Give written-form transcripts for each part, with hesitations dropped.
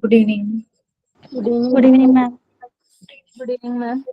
Good evening. Good evening. Good evening, ma'am. Good evening, ma'am.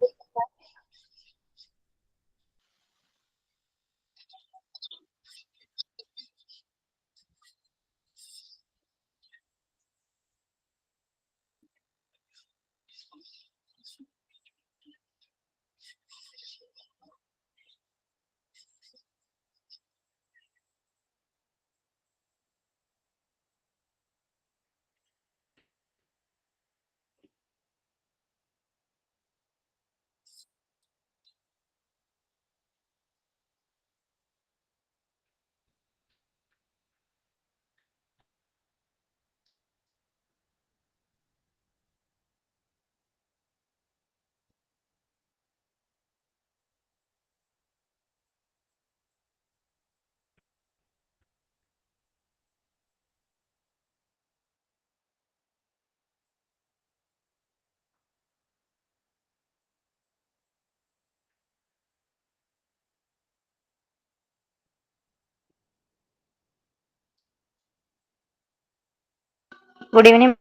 Good evening.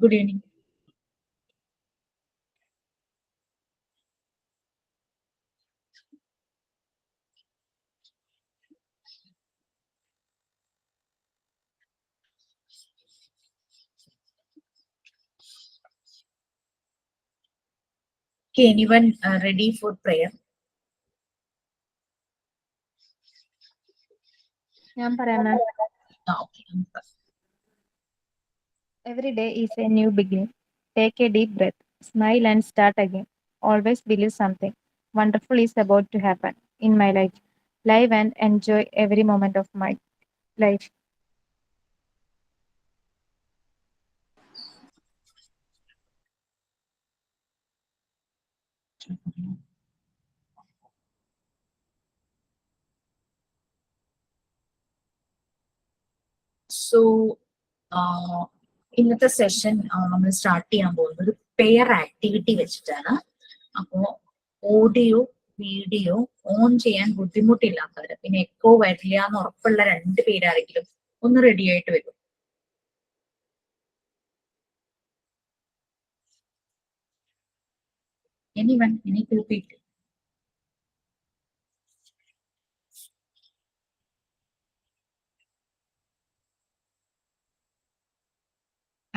Good evening. Okay, anyone ready for prayer? ഞാൻ പറയാം മാം. Okay. Every day is a new beginning. Take a deep breath, smile and start again. Always believe something wonderful is about to happen in my life. Live and enjoy every moment of my life. So, ഇന്നത്തെ session നമ്മൾ start ചെയ്യാൻ പോകുന്നത് ഒരു pair activity വെച്ചിട്ടാണ്. അപ്പോൾ audio video on ചെയ്യാൻ ബുദ്ധിമുട്ടില്ലാത്തവര്, പിന്നെ echo വരില്ല എന്ന് ഉറപ്പുള്ള 2 പേരാരെങ്കിലും ഒന്ന് റെഡി ആയിട്ട് വരും. എനിവൺ എനിക്ക് റിപ്പീറ്റ്.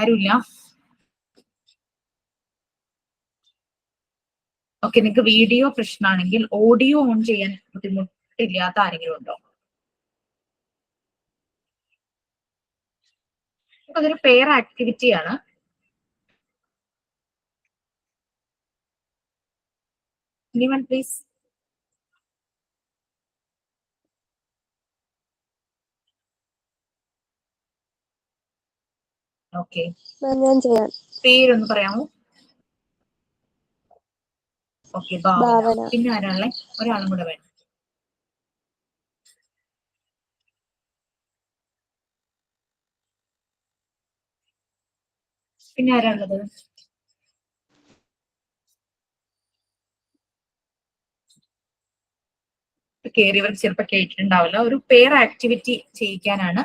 ആരുമില്ല? ഓക്കെ, നിങ്ങൾക്ക് വീഡിയോ പ്രശ്നമാണെങ്കിൽ ഓഡിയോ ഓൺ ചെയ്യാൻ ബുദ്ധിമുട്ടില്ലാത്ത ആരെങ്കിലും ഉണ്ടോ? അതൊരു പെയർ ആക്ടിവിറ്റി ആണ്. Anyone please. ഓക്കെ, ഞാൻ ചെയ്യാം. പേരൊന്ന് പറയാമോ? ഓക്കെ, ഭാവന. ഭാവന. പിന്നെ ആരാളെ? ഒരാളും കൂടെ വേണം. പിന്നെ ആരാളുള്ളത്? കയറിയവർ ചിലപ്പോൾ കേട്ടിട്ടുണ്ടാവില്ല. ഒരു പെയർ ആക്ടിവിറ്റി ചെയ്യിക്കാനാണ്.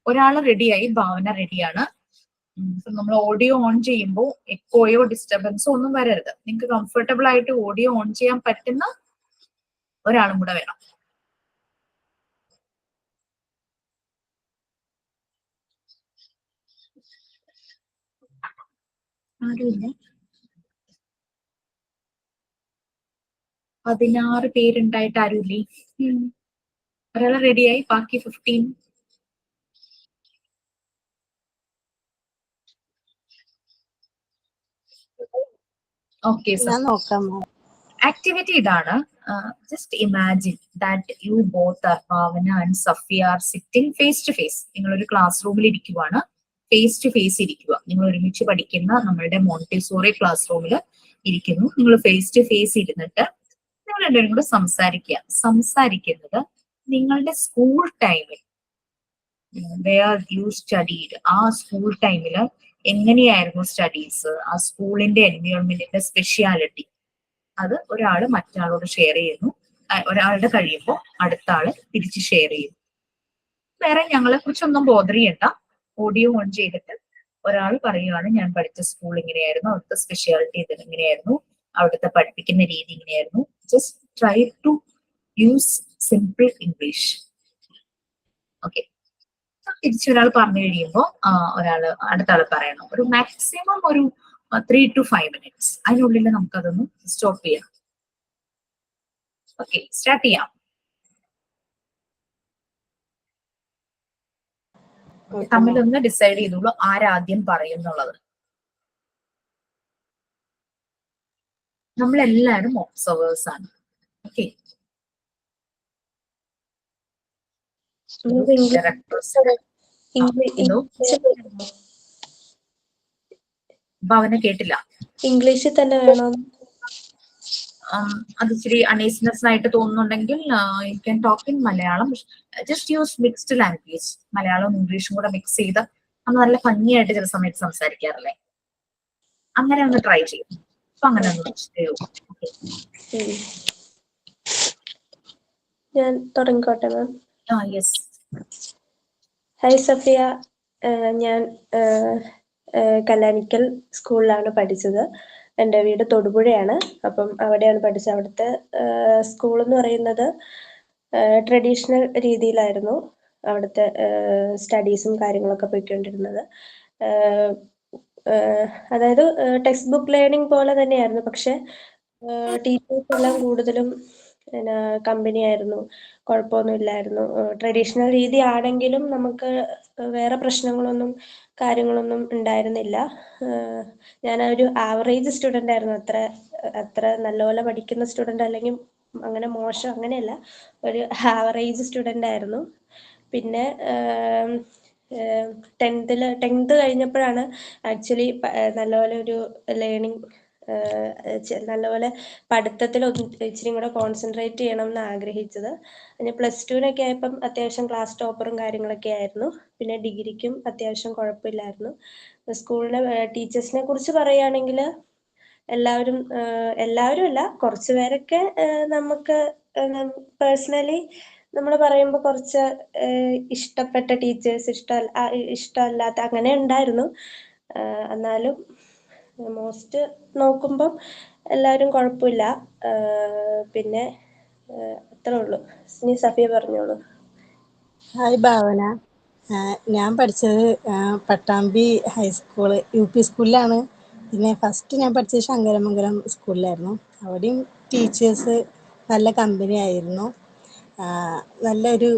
ഒരാൾ റെഡിയായി, ഭാവന റെഡിയാണ്. നമ്മൾ ഓഡിയോ ഓൺ ചെയ്യുമ്പോൾ എക്കോയോ ഡിസ്റ്റർബൻസോ ഒന്നും വരരുത്. നിങ്ങൾക്ക് കംഫർട്ടബിൾ ആയിട്ട് ഓഡിയോ ഓൺ ചെയ്യാൻ പറ്റുന്ന ഒരാളും കൂടെ വേണം. ആരുമില്ല. 16 പേരുണ്ടായിട്ട് ആരുമില്ലേ? ഒരാൾ റെഡിയായി, ബാക്കി 15. Okay sir. ഞാൻ നോക്കാം. ആക്ടിവിറ്റി ഇതാണ്. Just imagine that you both are, Bhavana and Safiya are sitting face to face. നിങ്ങളൊരു ക്ലാസ് റൂമിൽ ഇരിക്കുവാണ്, ഫേസ് ടു ഫേസ് ഇരിക്കുക. നിങ്ങൾ ഒരുമിച്ച് പഠിക്കുന്ന നമ്മളുടെ മോണ്ടിസോറി ക്ലാസ് റൂമിൽ ഇരിക്കുന്നു. നിങ്ങൾ ഫേസ് ടു ഫേസ് ഇരുന്നിട്ട് നിങ്ങൾ രണ്ടുപേരും കൂടെ സംസാരിക്കുക. സംസാരിക്കുന്നത് നിങ്ങളുടെ സ്കൂൾ ടൈമിൽ വേർ യു സ്റ്റഡീഡ്, ആ സ്കൂൾ ടൈമില് എങ്ങനെയായിരുന്നു സ്റ്റഡീസ്, ആ സ്കൂളിന്റെ എൻവയോൺമെന്റിന്റെ സ്പെഷ്യാലിറ്റി, അത് ഒരാള് മറ്റാളോട് ഷെയർ ചെയ്യുന്നു. ഒരാളുടെ കഴിയുമ്പോൾ അടുത്ത ആള് തിരിച്ച് ഷെയർ ചെയ്യുന്നു. വേറെ ഞങ്ങളെ കുറിച്ചൊന്നും ബോധർ ചെയ്യണ്ട. ഓഡിയോ ഓൺ ചെയ്തിട്ട് ഒരാൾ പറയുകയാണ് ഞാൻ പഠിച്ച സ്കൂൾ ഇങ്ങനെയായിരുന്നു, അവിടുത്തെ സ്പെഷ്യാലിറ്റി ഇത് ഇങ്ങനെയായിരുന്നു, അവിടുത്തെ പഠിപ്പിക്കുന്ന രീതി ഇങ്ങനെയായിരുന്നു. Just try to use simple English. Okay, തിരിച്ചൊരാൾ പറഞ്ഞു കഴിയുമ്പോൾ ഒരാള് അടുത്ത ആൾ പറയണം. ഒരു മാക്സിമം ഒരു 3 to 5 minutes, അതിനുള്ളിൽ നമുക്കതൊന്ന് സ്റ്റോപ്പ് ചെയ്യാം. ഓക്കെ, സ്റ്റാർട്ട് ചെയ്യാം. തമ്മിലൊന്ന് ഡിസൈഡ് ചെയ്തോളൂ ആരാദ്യം പറയുന്നുള്ളത്. നമ്മളെല്ലാവരും ഒബ്സർവേഴ്സ് ആണ്. ഓക്കെ, ഭാവന കേട്ടില്ല. ഇംഗ്ലീഷിൽ തന്നെ വേണോ? അത് ഇച്ചിരി അണീസ്നെസ് ആയിട്ട് തോന്നുന്നുണ്ടെങ്കിൽ you can talk in Malayalam. Just use mixed language, മലയാളവും ഇംഗ്ലീഷും കൂടെ മിക്സ് ചെയ്ത് അന്ന് നല്ല ഭംഗിയായിട്ട് ചില സമയത്ത് സംസാരിക്കാറില്ലേ, അങ്ങനെ ഒന്ന് ട്രൈ ചെയ്യും. അപ്പൊ അങ്ങനെ ഒന്ന് ചെയ്യൂ. ഞാൻ തുടങ്ങിക്കോട്ടെ മാം. യെസ്. ഹായ് സഫിയ, ഞാൻ കല്ലാനിക്കൽ സ്കൂളിലാണ് പഠിച്ചത്. എൻ്റെ വീട് തൊടുപുഴയാണ്. അപ്പം അവിടെയാണ് പഠിച്ചത്. അവിടുത്തെ സ്കൂൾ എന്ന് പറയുന്നത് ട്രഡീഷണൽ രീതിയിലായിരുന്നു അവിടുത്തെ സ്റ്റഡീസും കാര്യങ്ങളൊക്കെ പോയിക്കൊണ്ടിരുന്നത്. അതായത് ടെക്സ്റ്റ് ബുക്ക് ലേണിംഗ് പോലെ തന്നെയായിരുന്നു. പക്ഷെ ടീച്ചേഴ്സ് എല്ലാം കൂടുതലും പിന്നെ കമ്പനി ആയിരുന്നു, കുഴപ്പമൊന്നുമില്ലായിരുന്നു. ട്രഡീഷണൽ രീതി ആണെങ്കിലും നമുക്ക് വേറെ പ്രശ്നങ്ങളൊന്നും കാര്യങ്ങളൊന്നും ഉണ്ടായിരുന്നില്ല. ഞാനൊരു ആവറേജ് സ്റ്റുഡൻ്റ് ആയിരുന്നു. അത്ര നല്ലപോലെ പഠിക്കുന്ന സ്റ്റുഡൻ്റ് അല്ലെങ്കിൽ അങ്ങനെ മോശം അങ്ങനെയല്ല, ഒരു ആവറേജ് സ്റ്റുഡൻ്റ് ആയിരുന്നു. പിന്നെ 10th കഴിഞ്ഞപ്പോഴാണ് ആക്ച്വലി നല്ലപോലെ ഒരു ലേണിംഗ് നല്ലപോലെ പഠിത്തത്തിൽ ഇച്ചിരി കൂടെ കോൺസെൻട്രേറ്റ് ചെയ്യണം എന്ന് ആഗ്രഹിച്ചത്. പിന്നെ +2 ആയപ്പം അത്യാവശ്യം ക്ലാസ് ടോപ്പറും കാര്യങ്ങളൊക്കെ ആയിരുന്നു. പിന്നെ ഡിഗ്രിക്കും അത്യാവശ്യം കുഴപ്പമില്ലായിരുന്നു. സ്കൂളിലെ ടീച്ചേഴ്സിനെ കുറിച്ച് പറയുകയാണെങ്കിൽ എല്ലാവരും അല്ല, കുറച്ച് പേരൊക്കെ നമുക്ക് പേഴ്സണലി നമ്മൾ പറയുമ്പോൾ കുറച്ച് ഇഷ്ടപ്പെട്ട ടീച്ചേഴ്സ്, ഇഷ്ടമല്ലാത്ത അങ്ങനെ ഉണ്ടായിരുന്നു. എന്നാലും മോസ്റ്റ് നോക്കുമ്പം എല്ലാവരും കുഴപ്പമില്ല. പിന്നെ അത്രേ ഉള്ളൂ. ഇനി സഫിയ പറഞ്ഞോളൂ. ഹായ് ഭാവന, ഞാൻ പഠിച്ചത് പട്ടാമ്പി ഹൈസ്കൂള് UP സ്കൂളിലാണ്. പിന്നെ ഫസ്റ്റ് ഞാൻ പഠിച്ചത് ശങ്കരമംഗലം സ്കൂളിലായിരുന്നു. അവിടെയും ടീച്ചേഴ്സ് നല്ല കമ്പനി ആയിരുന്നു. നല്ലൊരു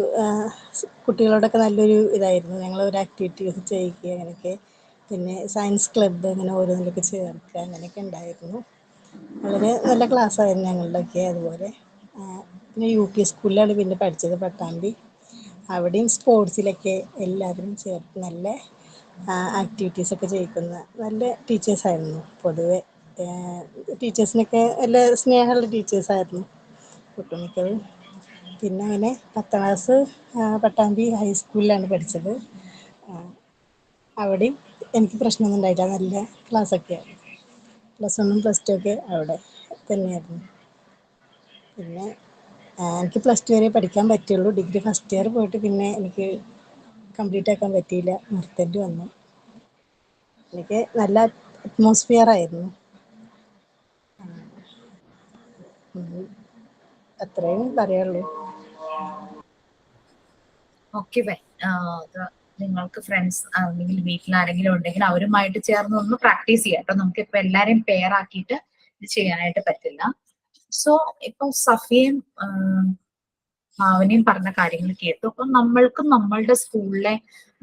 കുട്ടികളോടൊക്കെ നല്ലൊരു ഇതായിരുന്നു. ഞങ്ങളൊരു ആക്ടിവിറ്റീസ് ചെയ്യിക്കുക അങ്ങനെയൊക്കെ. പിന്നെ സയൻസ് ക്ലബ്ബ് അങ്ങനെ ഓരോന്നിലൊക്കെ ചേർക്കുക അങ്ങനെയൊക്കെ ഉണ്ടായിരുന്നു. വളരെ നല്ല ക്ലാസ്സായിരുന്നു ഞങ്ങളുടെയൊക്കെ. അതുപോലെ പിന്നെ UP സ്കൂളിലാണ് പിന്നെ പഠിച്ചത്, പട്ടാമ്പി. അവിടെയും സ്പോർട്സിലൊക്കെ എല്ലാവരും ചേർത്ത് നല്ല ആക്ടിവിറ്റീസൊക്കെ ചെയ്യിക്കുന്ന നല്ല ടീച്ചേഴ്സായിരുന്നു. പൊതുവെ ടീച്ചേഴ്സിനൊക്കെ നല്ല സ്നേഹമുള്ള ടീച്ചേഴ്സായിരുന്നു ഒട്ടുമിക്കതും. പിന്നെ അങ്ങനെ 10th ക്ലാസ് പട്ടാമ്പി ഹൈസ്കൂളിലാണ് പഠിച്ചത്. അവിടെയും എനിക്ക് പ്രശ്നമൊന്നും ഉണ്ടായില്ല, നല്ല ക്ലാസ്സൊക്കെ. +1 +2 ഒക്കെ അവിടെ തന്നെയായിരുന്നു. പിന്നെ എനിക്ക് +2 വരെ പഠിക്കാൻ പറ്റുള്ളൂ. ഡിഗ്രി ഫസ്റ്റ് ഇയർ പോയിട്ട് പിന്നെ എനിക്ക് കംപ്ലീറ്റ് ആക്കാൻ പറ്റിയില്ല, നിർത്തേണ്ടി വന്നു. എനിക്ക് നല്ല അറ്റ്മോസ്ഫിയർ ആയിരുന്നു. അത്രയും പറയുള്ളൂ. Okay bye. നിങ്ങൾക്ക് ഫ്രണ്ട്സ് അല്ലെങ്കിൽ വീട്ടിൽ ആരെങ്കിലും ഉണ്ടെങ്കിൽ അവരുമായിട്ട് ചേർന്ന് ഒന്ന് പ്രാക്ടീസ് ചെയ്യാം കേട്ടോ. നമുക്ക് ഇപ്പൊ എല്ലാരെയും പെയർ ആക്കിയിട്ട് ഇത് ചെയ്യാനായിട്ട് പറ്റില്ല. സോ ഇപ്പൊ സഫിയും ഭാവനയും പറഞ്ഞ കാര്യങ്ങൾ കേട്ടു. അപ്പൊ നമ്മൾക്കും നമ്മളുടെ സ്കൂളിലെ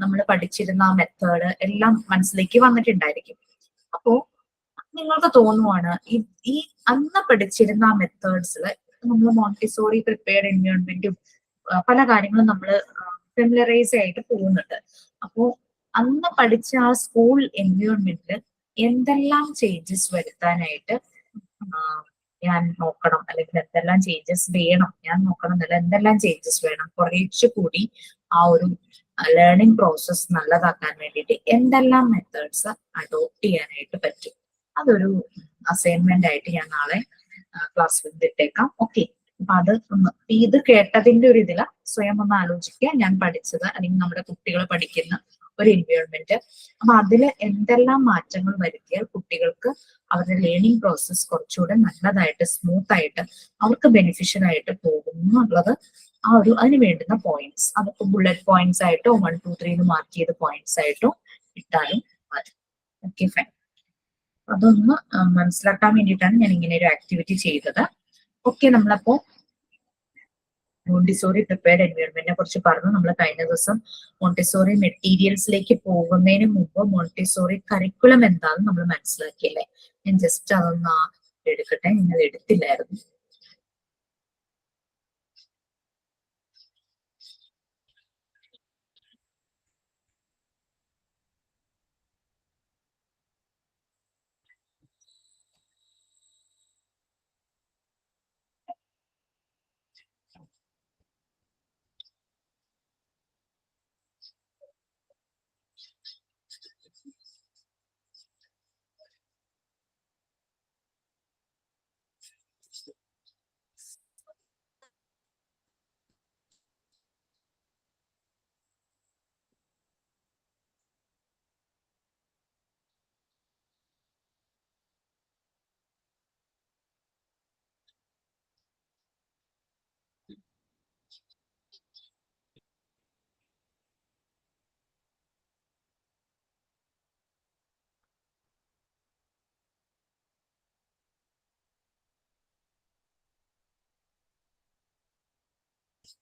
നമ്മൾ പഠിച്ചിരുന്ന ആ മെത്തേഡ് എല്ലാം മനസ്സിലേക്ക് വന്നിട്ടുണ്ടായിരിക്കും. അപ്പോ നിങ്ങൾക്ക് തോന്നുവാണ് ഈ അന്ന് പഠിച്ചിരുന്ന ആ മെത്തേഡ്സിൽ നമ്മൾ മോണ്ടിസോറി പ്രിപ്പയർഡ് എൻവയോൺമെന്റും പല കാര്യങ്ങളും നമ്മൾ ഫെമിലറൈസ് ആയിട്ട് പോകുന്നുണ്ട്. അപ്പോ അന്ന് പഠിച്ച ആ സ്കൂൾ എൻവയോൺമെന്റിൽ എന്തെല്ലാം ചേഞ്ചസ് വരുത്താനായിട്ട് ഞാൻ നോക്കണം, അല്ലെങ്കിൽ എന്തെല്ലാം ചേഞ്ചസ് വേണം ഞാൻ നോക്കണം എന്നല്ല, എന്തെല്ലാം ചേഞ്ചസ് വേണം കുറച്ചുകൂടി ആ ഒരു ലേണിംഗ് പ്രോസസ് നല്ലതാക്കാൻ വേണ്ടിയിട്ട് എന്തെല്ലാം മെത്തേഡ്സ് അഡോപ്റ്റ് ചെയ്യാനായിട്ട് പറ്റും. അതൊരു അസൈൻമെന്റ് ആയിട്ട് ഞാൻ നാളെ ക്ലാസ്സിൽ ഇട്ടേക്കാം. ഓക്കെ, അപ്പൊ അത് ഒന്ന് ഇത് കേട്ടതിന്റെ ഒരു ഇതില സ്വയം ഒന്ന് ആലോചിക്കുക. ഞാൻ പഠിച്ചത് അല്ലെങ്കിൽ നമ്മുടെ കുട്ടികൾ പഠിക്കുന്ന ഒരു എൻവയോൺമെന്റ്. അപ്പൊ അതിൽ എന്തെല്ലാം മാറ്റങ്ങൾ വരുത്തിയാൽ കുട്ടികൾക്ക് അവരുടെ ലേണിംഗ് പ്രോസസ് കുറച്ചുകൂടെ നല്ലതായിട്ട് സ്മൂത്ത് ആയിട്ട് അവർക്ക് ബെനിഫിഷ്യൽ ആയിട്ട് പോകും എന്നുള്ളത് അതിന് വേണ്ടുന്ന പോയിന്റ്സ്, അതൊക്കെ ബുള്ളറ്റ് പോയിന്റ്സ് ആയിട്ടോ 1, 2, 3 മാർക്ക് ചെയ്ത പോയിന്റ്സ് ആയിട്ടോ ഇട്ടാലും മതി. Okay fine. അതൊന്ന് മനസ്സിലാക്കാൻ വേണ്ടിയിട്ടാണ് ഞാൻ ഇങ്ങനെ ഒരു ആക്ടിവിറ്റി ചെയ്തത്. ഓക്കെ, നമ്മളപ്പോ മോണ്ടിസോറി പ്രിപ്പയർഡ് എൻവയോൺമെന്റിനെ കുറിച്ച് പറഞ്ഞു. നമ്മൾ കഴിഞ്ഞ ദിവസം മോണ്ടിസോറി മെറ്റീരിയൽസിലേക്ക് പോകുന്നതിന് മുമ്പ് മോണ്ടിസോറി കരിക്കുലം എന്താണെന്ന് നമ്മൾ മനസ്സിലാക്കിയല്ലേ. ഞാൻ ജസ്റ്റ് അതൊന്ന് എടുക്കട്ടെ, നിങ്ങൾ എടുത്തില്ലായിരുന്നു.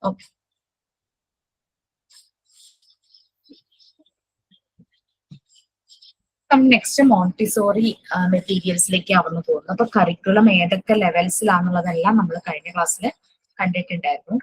ഓക്കെ, നെക്സ്റ്റ് മോണ്ടിസോറി മെറ്റീരിയൽസിലേക്ക് ആവുന്നു പോകുന്നത്. അപ്പൊ കരിക്കുലം ഏതൊക്കെ ലെവൽസിലാണെന്നുള്ളതെല്ലാം നമ്മൾ കഴിഞ്ഞ ക്ലാസ്സിൽ കണ്ടിട്ടുണ്ടായിരുന്നു.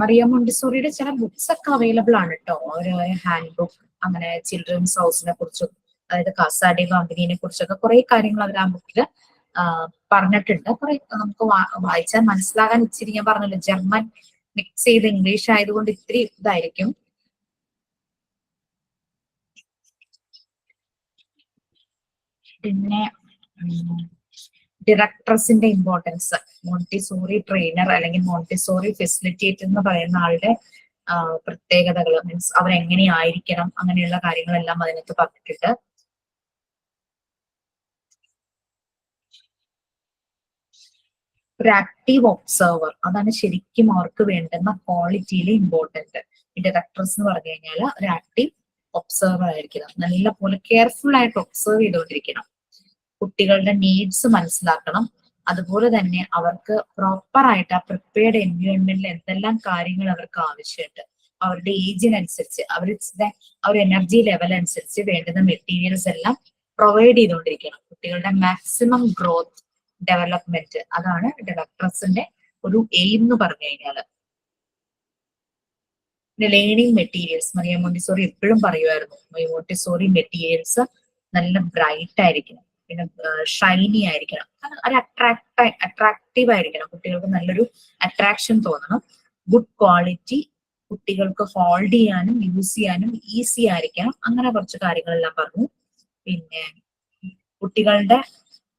മറിയ മോണ്ടിസോറിയുടെ ചില ബുക്സ് ഒക്കെ അവൈലബിൾ ആണ് കേട്ടോ. ഒരു ഹാൻഡ് ബുക്ക്, അങ്ങനെ ചിൽഡ്രൻസ് ഹൗസിനെ കുറിച്ചും അതായത് കാസാഡി കമ്പനിയെ കുറിച്ചൊക്കെ കുറെ കാര്യങ്ങൾ അവർ ആ ബുക്കിൽ പറഞ്ഞിട്ടുണ്ട്. കുറെ നമുക്ക് വായിച്ചാൽ മനസ്സിലാകാൻ ഇച്ചിരി, ഞാൻ പറഞ്ഞല്ലോ ജർമ്മൻ മിക്സ് ചെയ്ത് ഇംഗ്ലീഷ് ആയതുകൊണ്ട് ഇത്തിരി ഇതായിരിക്കും. പിന്നെ ഡയറക്ടർസിന്റെ ഇമ്പോർട്ടൻസ്, മോണ്ടിസോറി ട്രെയിനർ അല്ലെങ്കിൽ മോണ്ടിസോറി ഫെസിലിറ്റേറ്റർ എന്ന് പറയുന്ന ആളുടെ പ്രത്യേകതകൾ, മീൻസ് അവരെങ്ങനെയായിരിക്കണം, അങ്ങനെയുള്ള കാര്യങ്ങളെല്ലാം അതിനകത്ത് പറഞ്ഞിട്ടുണ്ട്. ഒരു ആക്റ്റീവ് ഒബ്സർവർ, അതാണ് ശരിക്കും അവർക്ക് വേണ്ടുന്ന ക്വാളിറ്റിയിൽ ഇമ്പോർട്ടന്റ്. ഈ ഡയറക്ടേഴ്സ് എന്ന് പറഞ്ഞു കഴിഞ്ഞാൽ ഒരു ആക്റ്റീവ് ഒബ്സർവർ ആയിരിക്കണം, നല്ല പോലെ കെയർഫുൾ ആയിട്ട് ഒബ്സർവ് ചെയ്തുകൊണ്ടിരിക്കണം, കുട്ടികളുടെ നീഡ്സ് മനസ്സിലാക്കണം. അതുപോലെ തന്നെ അവർക്ക് പ്രോപ്പർ ആയിട്ട് ആ പ്രിപ്പയർഡ് എൻവയോൺമെന്റിൽ എന്തെല്ലാം കാര്യങ്ങൾ അവർക്ക് ആവശ്യമുണ്ട്, അവരുടെ ഏജിനനുസരിച്ച് അവർ എനർജി ലെവൽ അനുസരിച്ച് വേണ്ടുന്ന മെറ്റീരിയൽസ് എല്ലാം പ്രൊവൈഡ് ചെയ്തുകൊണ്ടിരിക്കണം. കുട്ടികളുടെ മാക്സിമം ഗ്രോത്ത് ഡെവലപ്മെന്റ്, അതാണ് ഡയറക്ടേഴ്സിന്റെ ഒരു എയിം എന്ന് പറഞ്ഞു കഴിഞ്ഞാൽ. പിന്നെ ലേണിംഗ് മെറ്റീരിയൽസ്, മറിയ മോണ്ടിസോറി എപ്പോഴും പറയുമായിരുന്നു മോണ്ടിസോറി മെറ്റീരിയൽസ് നല്ല ബ്രൈറ്റ് ആയിരിക്കണം, പിന്നെ ഷൈനി ആയിരിക്കണം, ഒരു അട്രാക്റ്റീവ് ആയിരിക്കണം, കുട്ടികൾക്ക് നല്ലൊരു അട്രാക്ഷൻ തോന്നണം, ഗുഡ് ക്വാളിറ്റി, കുട്ടികൾക്ക് ഹോൾഡ് ചെയ്യാനും യൂസ് ചെയ്യാനും ഈസി ആയിരിക്കണം, അങ്ങനെ കുറച്ച് കാര്യങ്ങളെല്ലാം പറഞ്ഞു. പിന്നെ കുട്ടികളുടെ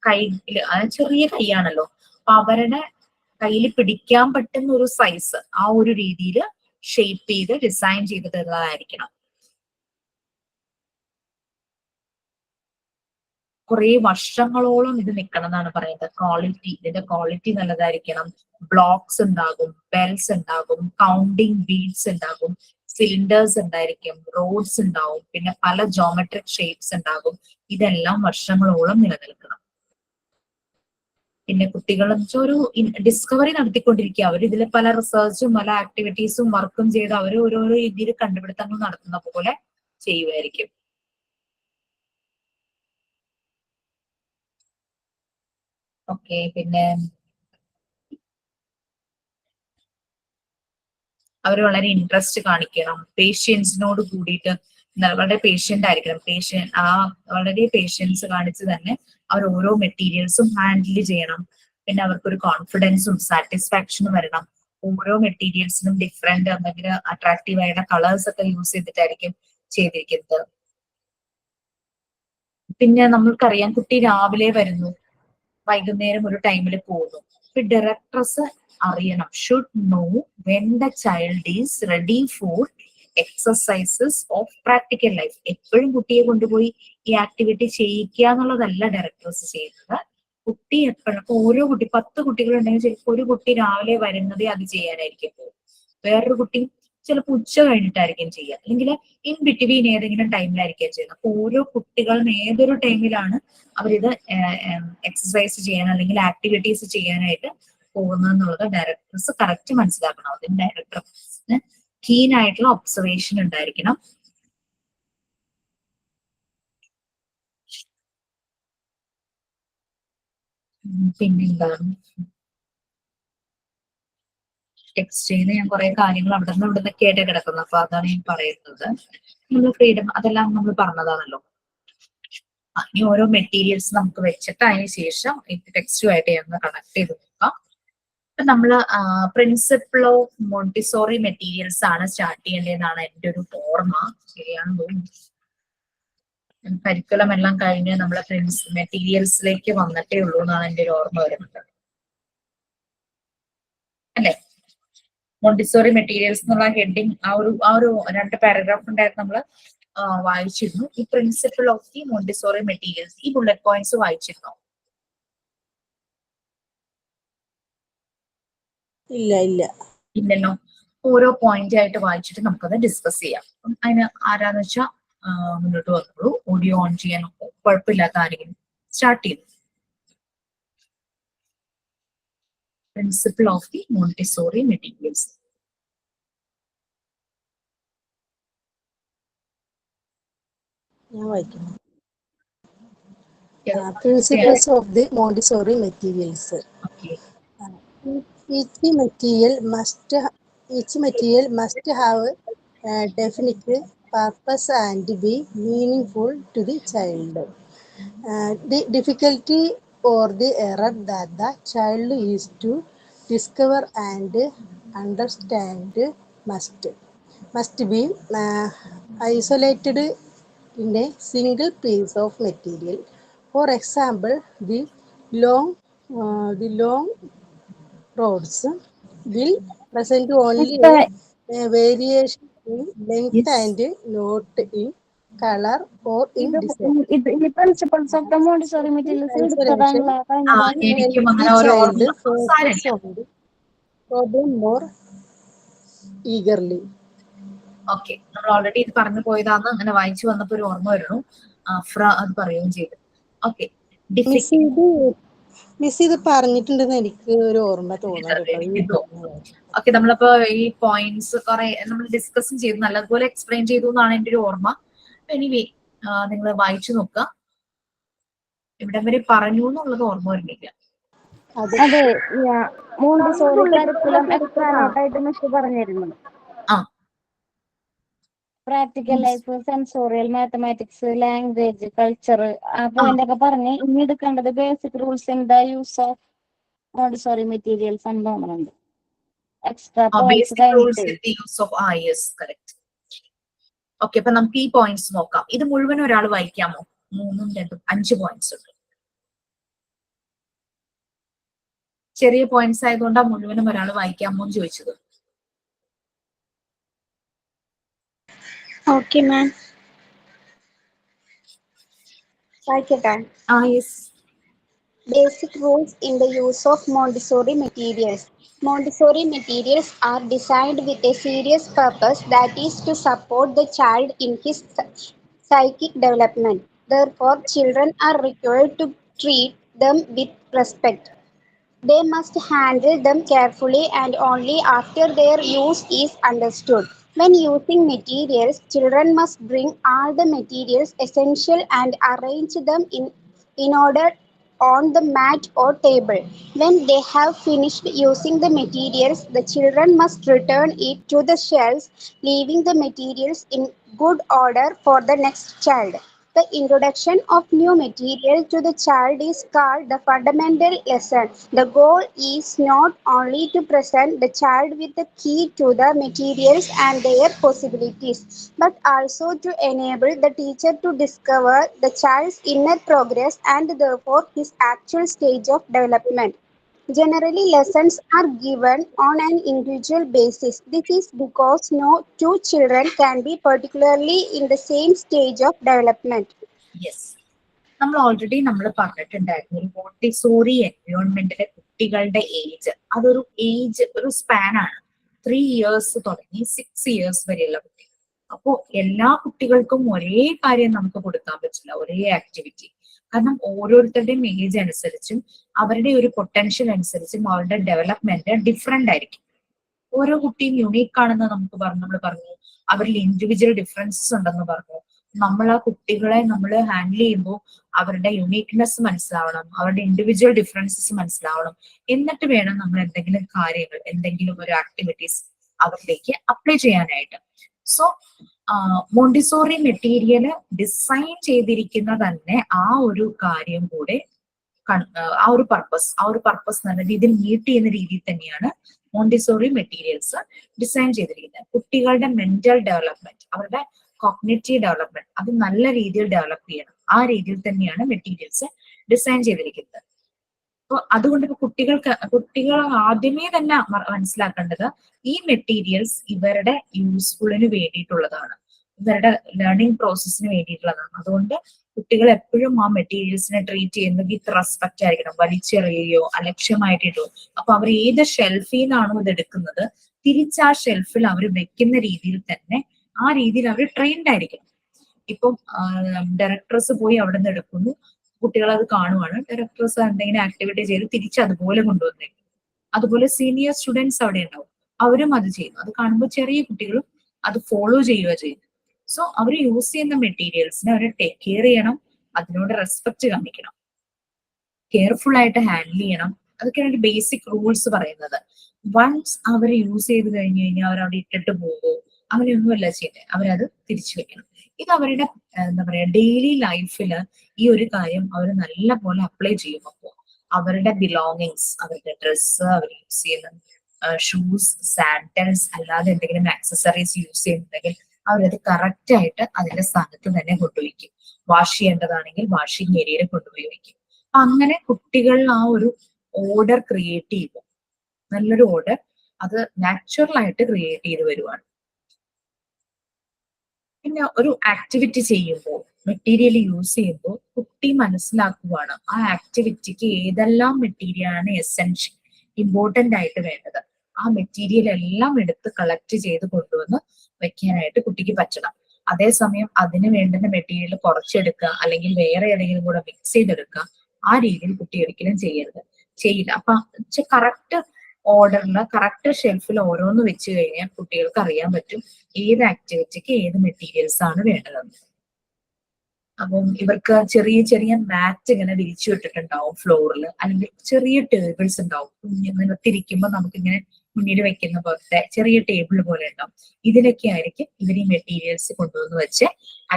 കയ്യിൽ, ചെറിയ കൈയാണല്ലോ, അപ്പൊ അവരുടെ കയ്യിൽ പിടിക്കാൻ പറ്റുന്ന ഒരു സൈസ്, ആ ഒരു രീതിയിൽ ഷേപ്പ് ചെയ്ത് ഡിസൈൻ ചെയ്തിട്ടുള്ളതായിരിക്കണം. കുറെ വർഷങ്ങളോളം ഇത് നിൽക്കണം എന്നാണ് പറയുന്നത്. ഇതിന്റെ ക്വാളിറ്റി നല്ലതായിരിക്കണം. ബ്ലോക്സ് ഉണ്ടാകും, ബെൽസ് ഉണ്ടാകും, കൗണ്ടിങ് ബീഡ്സ് ഉണ്ടാകും, സിലിണ്ടേഴ്സ് ഉണ്ടായിരിക്കും, റോഡ്സ് ഉണ്ടാവും, പിന്നെ പല ജോമെട്രിക് ഷേപ്സ് ഉണ്ടാകും. ഇതെല്ലാം വർഷങ്ങളോളം നിലനിൽക്കണം. പിന്നെ കുട്ടികൾ ഒരു ഡിസ്കവറി നടത്തിക്കൊണ്ടിരിക്കുക, അവർ ഇതിൽ പല റിസർച്ചും പല ആക്ടിവിറ്റീസും വർക്കും ചെയ്ത് അവർ ഓരോരോ രീതിയിൽ കണ്ടുപിടുത്തങ്ങൾ നടത്തുന്ന പോലെ ചെയ്യുമായിരിക്കും. ഓക്കെ, പിന്നെ അവർ വളരെ ഇൻട്രസ്റ്റ് കാണിക്കണം, പേഷ്യൻസിനോട് കൂടിയിട്ട് വളരെ പേഷ്യന്റ് ആയിരിക്കണം. വളരെ പേഷ്യൻസ് കാണിച്ച് തന്നെ അവർ ഓരോ മെറ്റീരിയൽസും ഹാൻഡിൽ ചെയ്യണം. പിന്നെ അവർക്കൊരു കോൺഫിഡൻസും സാറ്റിസ്ഫാക്ഷനും വരണം. ഓരോ മെറ്റീരിയൽസിനും ഡിഫറെന്റ് എന്തെങ്കിലും അട്രാക്റ്റീവ് ആയിട്ടുള്ള കളേഴ്സ് ഒക്കെ യൂസ് ചെയ്തിട്ടായിരിക്കും ചെയ്തിരിക്കുന്നത്. പിന്നെ നമ്മൾക്കറിയാം കുട്ടി രാവിലെ വരുന്നു, വൈകുന്നേരം ഒരു ടൈമിൽ പോകുന്നു. ഇപ്പൊ ഡയറക്ടർസ് അറിയണം, should know when the child is ready for exercises of practical life. എപ്പോഴും കുട്ടിയെ കൊണ്ടുപോയി ഈ ആക്ടിവിറ്റി ചെയ്യിക്കുക എന്നുള്ളതല്ല ഡയറക്ടേഴ്സ് ചെയ്യുന്നത്. കുട്ടി എപ്പോഴും, ഇപ്പൊ ഓരോ കുട്ടി 10 കുട്ടികളുണ്ടെങ്കിൽ ചിലപ്പോൾ ഒരു കുട്ടി രാവിലെ വരുന്നതേ അത് ചെയ്യാനായിരിക്കും പോകും, വേറൊരു കുട്ടി ചിലപ്പോൾ ഉച്ച കഴിഞ്ഞിട്ടായിരിക്കും ചെയ്യുക, അല്ലെങ്കിൽ ഇൻ ബിറ്റ്വീൻ ഏതെങ്കിലും ടൈമിലായിരിക്കും ചെയ്യുന്നത്. അപ്പൊ ഓരോ കുട്ടികളും ഏതൊരു ടൈമിലാണ് അവരിത് എക്സസൈസ് ചെയ്യാൻ അല്ലെങ്കിൽ ആക്ടിവിറ്റീസ് ചെയ്യാനായിട്ട് പോകുന്നത് എന്നുള്ളത് ഡയറക്ടേഴ്സ് കറക്റ്റ് മനസ്സിലാക്കണം. അതിന് ഡയറക്ടേഴ്സിന് കീൻ ആയിട്ടുള്ള ഒബ്സർവേഷൻ ഉണ്ടായിരിക്കണം. പിന്നെന്താണ്, ടെക്സ്റ്റൈൽ ഞാൻ കുറെ കാര്യങ്ങൾ അവിടെ നിന്ന് ഇവിടെ നിന്നൊക്കെ ആയിട്ട് കിടക്കുന്നത്, അപ്പൊ അതാണ് ഞാൻ പറയുന്നത്. നമ്മൾ ഫ്രീഡം അതെല്ലാം നമ്മൾ പറഞ്ഞതാണല്ലോ. ഇനി ഓരോ മെറ്റീരിയൽസ് നമുക്ക് വെച്ചിട്ട് അതിന് ശേഷം ടെക്സ്റ്റുമായിട്ട് ഒന്ന് കണക്ട് ചെയ്ത് നോക്കാം. ഇപ്പൊ നമ്മള് പ്രിൻസിപ്പിൾ ഓഫ് മോണ്ടിസോറി മെറ്റീരിയൽസ് ആണ് സ്റ്റാർട്ട് ചെയ്യേണ്ടതെന്നാണ് എൻ്റെ ഒരു ഓർമ്മ. ശരിയാണെന്ന് തോന്നുന്നു. കരിക്കുലം എല്ലാം കഴിഞ്ഞ് നമ്മളെ മെറ്റീരിയൽസിലേക്ക് വന്നിട്ടേ ഉള്ളൂ എന്നാണ് എൻ്റെ ഒരു ഓർമ്മ വരുന്നത്, അല്ലെ? മോണ്ടിസോറി മെറ്റീരിയൽസ് എന്നുള്ള ഹെഡിങ് ആ ഒരു 2 പാരഗ്രാഫ് ഉണ്ടായിരുന്നു, നമ്മൾ വായിച്ചിരുന്നു. ഈ principle of the Montessori materials, ഈ ബുള്ളറ്റ് പോയിന്റ്സ് വായിച്ചിരുന്നോ? ഇല്ലല്ലോ. ഓരോ പോയിന്റ് ആയിട്ട് വായിച്ചിട്ട് നമുക്കത് ഡിസ്കസ് ചെയ്യാം. അതിന് ആരാന്ന് വെച്ചാൽ മുന്നോട്ട് വന്നോളൂ. ഓഡിയോ ഓൺ ചെയ്യാൻ കുഴപ്പമില്ലാത്ത ആരെങ്കിലും സ്റ്റാർട്ട് ചെയ്തു. Principle of the Montessori materials. ഞാൻ വായിക്കുന്നു. Principles of the Montessori materials. Okay. Each material must have a definite purpose and be meaningful to the child. The difficulty or the error that the child is to discover and understand must be isolated in a single piece of material. For example, the long rods will present only a variation in length Yes. and not in color or in design. ഈ principles of the Montessori materials എടുത്തതാണല്ലോ എനിക്കും The അങ്ങനെ ഒരു child ഓർമ്മ. focus സാരമില്ല. on the problem more eagerly. Okay, നമ്മൾ already ഇത് പറഞ്ഞു പോയതാന്ന് അങ്ങനെ വായിച്ചു വന്നപ്പോ ഒരു ഓർമ്മ വരുന്നു. അത് പറയുകയും ചെയ്തു. ഓക്കെ, മിസ് ഇത് പറഞ്ഞിട്ടുണ്ടെന്ന് എനിക്ക് ഒരു ഓർമ്മ തോന്നുന്നു. ഓക്കെ, നമ്മളിപ്പോ ഈ പോയിന്റ്സ് കുറെ നമ്മൾ ഡിസ്കസും ചെയ്തു, നല്ലതുപോലെ എക്സ്പ്ലെയിൻ ചെയ്തു എന്നാണ് എൻ്റെ ഒരു ഓർമ്മ. എനിവേ നിങ്ങൾ വായിച്ചു നോക്കുക. ഇവിടെ വരെ പറഞ്ഞു എന്നുള്ളത് ഓർമ്മ വരുന്നില്ല. അതെ, മോണ്ടിസോറി കരിക്കുലം എക്സ്ട്രാനായിട്ട് മിസ് പറഞ്ഞിരുന്നു. Practical life, sensorial, mathematics, language, culture, ആ പോയിന്റ് ഒക്കെ പറഞ്ഞ് ഇനി എടുക്കേണ്ടത് basic rules in the use of Montessori materials എന്ന് തോന്നുന്നുണ്ട്. എക്സ്ട്രാ പോയിന്റ്സ് ഓക്കെ, അപ്പൊ നമുക്ക് ഈ പോയിന്റ്സ് നോക്കാം. ഇത് മുഴുവൻ ഒരാൾ വായിക്കാമോ? 3, 2, 5 പോയിന്റ്സ് ഉണ്ട്. ചെറിയ പോയിന്റ്സ് ആയതുകൊണ്ടാണ് മുഴുവനും ഒരാൾ വായിക്കാമോ എന്ന് ചോദിച്ചത്. Okay, ma'am. Yes. Basic rules in the use of Montessori materials. Montessori materials are designed with a serious purpose, that is to support the child in his psychic development. Therefore, children are required to treat them with respect. They must handle them carefully and only after their use is understood. When using materials, children must bring all the materials essential and arrange them in order on the mat or table. When they have finished using the materials, the children must return it to the shelves, leaving the materials in good order for the next child. the introduction of new material to the child is called the fundamental lesson. The goal is not only to present the child with the key to the materials and their possibilities, but also to enable the teacher to discover the child's inner progress and therefore his actual stage of development. Generally, lessons are given on an individual basis. This is because no two children can be particularly in the same stage of development. Yes, നമ്മൾ already പറഞ്ഞിട്ടുണ്ടായിരുന്നു ഒരു Montessori എൻവയോൺമെന്റിലെ കുട്ടികളുടെ age, അതൊരു age ഒരു span ആണ്. 3 years തുടങ്ങി 6 years വരെയുള്ള കുട്ടികൾ. അപ്പോ എല്ലാ കുട്ടികൾക്കും ഒരേ കാര്യം നമുക്ക് കൊടുക്കാൻ പറ്റില്ല, ഒരേ ആക്ടിവിറ്റി. കാരണം ഓരോരുത്തരുടെയും ഏജ് അനുസരിച്ചും അവരുടെ ഒരു പൊട്ടൻഷ്യൽ അനുസരിച്ചും അവരുടെ ഡെവലപ്മെന്റ് ഡിഫറെന്റ് ആയിരിക്കും. ഓരോ കുട്ടിയും യുണീക്ക് ആണെന്ന് നമ്മൾ പറഞ്ഞു, അവരിൽ ഇൻഡിവിജ്വൽ ഡിഫറൻസസ് ഉണ്ടെന്ന് പറഞ്ഞു. നമ്മൾ ആ കുട്ടികളെ നമ്മൾ ഹാൻഡിൽ ചെയ്യുമ്പോൾ അവരുടെ യുണീക്നെസ് മനസ്സിലാവണം, അവരുടെ ഇൻഡിവിജ്വൽ ഡിഫറൻസസ് മനസ്സിലാവണം. എന്നിട്ട് വേണം നമ്മൾ എന്തെങ്കിലും കാര്യങ്ങൾ, എന്തെങ്കിലും ഒരു ആക്ടിവിറ്റീസ് അവരിലേക്ക് അപ്ലൈ ചെയ്യാനായിട്ട്. സോ മോണ്ടിസോറി മെറ്റീരിയൽ ഡിസൈൻ ചെയ്തിരിക്കുന്ന തന്നെ ആ ഒരു കാര്യം കൂടെ, ആ ഒരു പർപ്പസ് നല്ല രീതിയിൽ മീറ്റ് ചെയ്യുന്ന രീതിയിൽ തന്നെയാണ് മോണ്ടിസോറി മെറ്റീരിയൽസ് ഡിസൈൻ ചെയ്തിരിക്കുന്നത്. കുട്ടികളുടെ മെന്റൽ ഡെവലപ്മെന്റ്, അവരുടെ കോഗ്നിറ്റീവ് ഡെവലപ്മെന്റ് അത് നല്ല രീതിയിൽ ഡെവലപ്പ് ചെയ്യണം. ആ രീതിയിൽ തന്നെയാണ് മെറ്റീരിയൽസ് ഡിസൈൻ ചെയ്തിരിക്കുന്നത്. അപ്പൊ അതുകൊണ്ട് കുട്ടികൾ ആദ്യമേ തന്നെ മനസ്സിലാക്കേണ്ടത് ഈ മെറ്റീരിയൽസ് ഇവരുടെ യൂസ്ഫുള്ളിന് വേണ്ടിയിട്ടുള്ളതാണ്, ഇവരുടെ ലേണിംഗ് പ്രോസസ്സിന് വേണ്ടിയിട്ടുള്ളതാണ്. അതുകൊണ്ട് കുട്ടികൾ എപ്പോഴും ആ മെറ്റീരിയൽസിനെ ട്രീറ്റ് ചെയ്യുന്നത് വിത്ത് റെസ്പെക്ട് ആയിരിക്കണം, വലിച്ചെറിയുകയോ അലക്ഷ്യമായിട്ടിട്ടോ. അപ്പൊ അവർ ഏത് ഷെൽഫിൽ നിന്നാണോ ഇത് എടുക്കുന്നത് തിരിച്ച് ആ ഷെൽഫിൽ അവർ വെക്കുന്ന രീതിയിൽ തന്നെ ആ രീതിയിൽ അവർ ട്രെയിൻഡ് ആയിരിക്കണം. ഇപ്പം ഡയറക്ടേഴ്സ് പോയി അവിടെ നിന്ന് എടുക്കുന്നു, കുട്ടികൾ അത് കാണുവാണ്, ഡയറക്ടേഴ്സ് എന്തെങ്കിലും ആക്ടിവിറ്റി ചെയ്ത് തിരിച്ച് അതുപോലെ കൊണ്ടുവന്നേക്കും. അതുപോലെ സീനിയർ സ്റ്റുഡൻസ് അവിടെ ഉണ്ടാവും, അവരും അത് ചെയ്യുന്നു. അത് കാണുമ്പോൾ ചെറിയ കുട്ടികളും അത് ഫോളോ ചെയ്യുക ചെയ്യുന്നു. സോ അവർ യൂസ് ചെയ്യുന്ന മെറ്റീരിയൽസിനെ അവർ ടേക്ക് കെയർ ചെയ്യണം, അതിനോട് റെസ്പെക്ട് കാണിക്കണം, കെയർഫുൾ ആയിട്ട് ഹാൻഡിൽ ചെയ്യണം. അതൊക്കെയാണ് ഒരു ബേസിക് റൂൾസ് പറയുന്നത്. വൺസ് അവർ യൂസ് ചെയ്ത് കഴിഞ്ഞു കഴിഞ്ഞാൽ അവർ അവിടെ ഇട്ടിട്ട് പോകുമോ അങ്ങനെയൊന്നുമല്ല ചെയ്യുന്നത്, അവരത് തിരിച്ചു വെക്കണം. ഇത് അവരുടെ എന്താ പറയാ ഡെയിലി ലൈഫില് ഈ ഒരു കാര്യം അവർ നല്ല പോലെ അപ്ലൈ ചെയ്യുമ്പോൾ അവരുടെ ബിലോങ്ങിങ്സ്, അവരുടെ ഡ്രസ്സ്, അവർ യൂസ് ചെയ്യുന്ന ഷൂസ്, സാൻഡൽസ്, അല്ലാതെ എന്തെങ്കിലും ആക്സസറീസ് യൂസ് ചെയ്യുന്നുണ്ടെങ്കിൽ അവരത് കറക്റ്റ് ആയിട്ട് അതിന്റെ സ്ഥാനത്ത് തന്നെ കൊണ്ടുവയ്ക്കും. വാഷ് ചെയ്യേണ്ടതാണെങ്കിൽ വാഷിംഗ് ഏരിയയിൽ കൊണ്ടുപോയി വയ്ക്കും. അപ്പൊ അങ്ങനെ കുട്ടികളിൽ ആ ഒരു ഓർഡർ ക്രിയേറ്റ് ചെയ്യും, നല്ലൊരു ഓർഡർ അത് നാച്ചുറൽ ആയിട്ട് ക്രിയേറ്റ് ചെയ്ത് വരുവാണ്. പിന്നെ ഒരു ആക്ടിവിറ്റി ചെയ്യുമ്പോൾ, മെറ്റീരിയൽ യൂസ് ചെയ്യുമ്പോൾ കുട്ടി മനസ്സിലാക്കുവാണ് ആ ആക്ടിവിറ്റിക്ക് ഏതെല്ലാം മെറ്റീരിയലാണ് എസെൻഷ്യൽ, ഇമ്പോർട്ടന്റ് ആയിട്ട് വേണ്ടത്. ആ മെറ്റീരിയൽ എല്ലാം എടുത്ത് കളക്ട് ചെയ്ത് കൊണ്ടുവന്ന് വെക്കാനായിട്ട് കുട്ടിക്ക് പറ്റണം. അതേസമയം അതിന് വേണ്ടുന്ന മെറ്റീരിയൽ കുറച്ചെടുക്കുക അല്ലെങ്കിൽ വേറെ ഏതെങ്കിലും കൂടെ മിക്സ് ചെയ്തെടുക്കുക, ആ രീതിയിൽ കുട്ടി ഒരിക്കലും ചെയ്യില്ല. അപ്പൊ കറക്റ്റ് ഓർഡറിൽ കറക്റ്റ് ഷെൽഫിൽ ഓരോന്ന് വെച്ച് കഴിഞ്ഞാൽ കുട്ടികൾക്ക് അറിയാൻ പറ്റും ഏത് ആക്ടിവിറ്റിക്ക് ഏത് മെറ്റീരിയൽസ് ആണ് വേണ്ടതെന്ന്. അപ്പം ഇവർക്ക് ചെറിയ ചെറിയ മാറ്റ് ഇങ്ങനെ വിരിച്ചു വിട്ടിട്ടുണ്ടാവും ഫ്ലോറിൽ, അല്ലെങ്കിൽ ചെറിയ ടേബിൾസ് ഉണ്ടാവും. നിലത്തിരിക്കുമ്പോൾ നമുക്കിങ്ങനെ മുന്നിൽ വെക്കുന്ന പോലത്തെ ചെറിയ ടേബിൾ പോലെ ഉണ്ടാവും. ഇതിലൊക്കെ ആയിരിക്കും ഇവർ ഈ മെറ്റീരിയൽസ് കൊണ്ടുവന്ന് വെച്ച്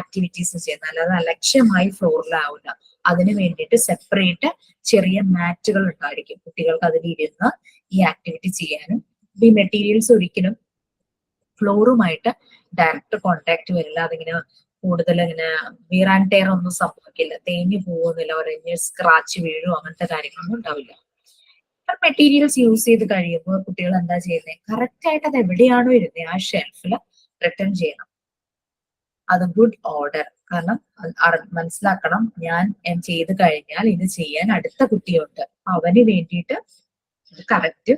ആക്ടിവിറ്റീസ് ചെയ്യുന്നത്, അല്ലാതെ അലക്ഷ്യമായി ഫ്ലോറിലാവില്ല. അതിന് വേണ്ടിയിട്ട് സെപ്പറേറ്റ് ചെറിയ മാറ്റുകൾ ഉണ്ടായിരിക്കും കുട്ടികൾക്ക് അതിലിരുന്ന് ഈ ആക്ടിവിറ്റി ചെയ്യാനും. ഈ മെറ്റീരിയൽസ് ഒരിക്കലും ഫ്ലോറുമായിട്ട് ഡയറക്റ്റ് കോണ്ടാക്ട് വരില്ല. അതിങ്ങനെ കൂടുതൽ ഇങ്ങനെ വീർ ആൻഡ് ടയർ ഒന്നും സംഭവിക്കില്ല, തേഞ്ഞു പോകുന്നില്ല, ഒരഞ്ഞ് സ്ക്രാച്ച് വീഴും, അങ്ങനത്തെ കാര്യങ്ങളൊന്നും ഉണ്ടാവില്ല. മെറ്റീരിയൽസ് യൂസ് ചെയ്ത് കഴിയുമ്പോൾ കുട്ടികൾ എന്താ ചെയ്യുന്നത്, കറക്റ്റ് ആയിട്ട് അത് എവിടെയാണോ ഇരുന്നത് ആ ഷെൽഫിൽ റിട്ടേൺ ചെയ്യണം. അത് ഗുഡ് ഓർഡർ. കാരണം മനസ്സിലാക്കണം, ഞാൻ ചെയ്ത് കഴിഞ്ഞാൽ ഇത് ചെയ്യാൻ അടുത്ത കുട്ടിയുണ്ട്, അവന് വേണ്ടിയിട്ട് കറക്റ്റ്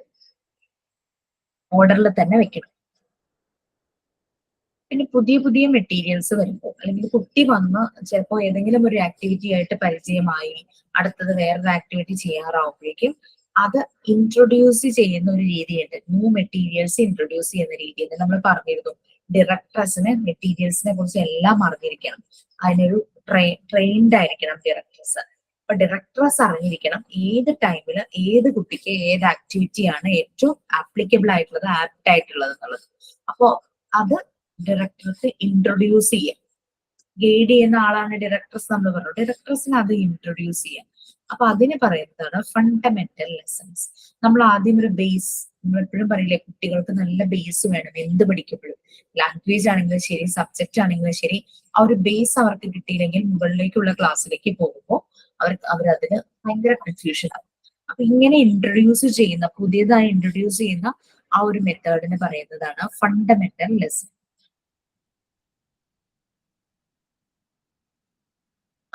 ഓർഡറിൽ തന്നെ വെക്കണം. പിന്നെ പുതിയ പുതിയ മെറ്റീരിയൽസ് വരുമ്പോൾ, അല്ലെങ്കിൽ കുട്ടി വന്ന് ചിലപ്പോൾ ഏതെങ്കിലും ഒരു ആക്ടിവിറ്റി ആയിട്ട് പരിചയമായി, അടുത്തത് വേറൊരു ആക്ടിവിറ്റി ചെയ്യാറാവുമ്പോഴേക്കും അത് ഇൻട്രൊഡ്യൂസ് ചെയ്യുന്ന ഒരു രീതിയുണ്ട്. ന്യൂ മെറ്റീരിയൽസ് ഇൻട്രൊഡ്യൂസ് ചെയ്യുന്ന രീതിയുണ്ട്. നമ്മൾ പറഞ്ഞിരുന്നു ഡയറക്ടേഴ്സിന് മെറ്റീരിയൽസിനെ കുറിച്ച് എല്ലാം അറിഞ്ഞിരിക്കണം, അതിനൊരു ട്രെയിൻഡ് ആയിരിക്കണം ഡയറക്ടേഴ്സ്. അപ്പൊ ഡയറക്ടേഴ്സ് അറിഞ്ഞിരിക്കണം ഏത് ടൈമില് ഏത് കുട്ടിക്ക് ഏത് ആക്ടിവിറ്റിയാണ് ഏറ്റവും ആപ്ലിക്കബിൾ ആയിട്ടുള്ളത്, ആപ്റ്റ് ആയിട്ടുള്ളത് എന്നുള്ളത്. അപ്പോ അത് ഡയറക്ടർക്ക് ഇൻട്രൊഡ്യൂസ് ചെയ്യാം. ഗൈഡ് ചെയ്യുന്ന ആളാണ് ഡയറക്ടേഴ്സ് നമ്മൾ പറഞ്ഞു. ഡയറക്ടേഴ്സിന് അത് ഇൻട്രൊഡ്യൂസ് ചെയ്യാം. അപ്പൊ അതിന് പറയുന്നതാണ് ഫണ്ടമെന്റൽ ലെസൺസ്. നമ്മൾ ആദ്യം ഒരു ബേസ്, നമ്മൾ എപ്പോഴും പറയില്ലേ കുട്ടികൾക്ക് നല്ല ബേസ് വേണം എന്ത് പഠിക്കുമ്പോഴും. ലാംഗ്വേജ് ആണെങ്കിലും ശരി, സബ്ജക്റ്റ് ആണെങ്കിലും ശരി, ആ ഒരു ബേസ് അവർക്ക് കിട്ടിയില്ലെങ്കിൽ മുകളിലേക്കുള്ള ക്ലാസ്സിലേക്ക് പോകുമ്പോൾ അവരതിന് ഭയങ്കര കൺഫ്യൂഷൻ ആവും. അപ്പൊ ഇങ്ങനെ ഇൻട്രൊഡ്യൂസ് ചെയ്യുന്ന, പുതിയതായി ഇൻട്രൊഡ്യൂസ് ചെയ്യുന്ന ആ ഒരു മെത്തേഡിന് പറയുന്നതാണ് ഫണ്ടമെന്റൽ ലെസൺ.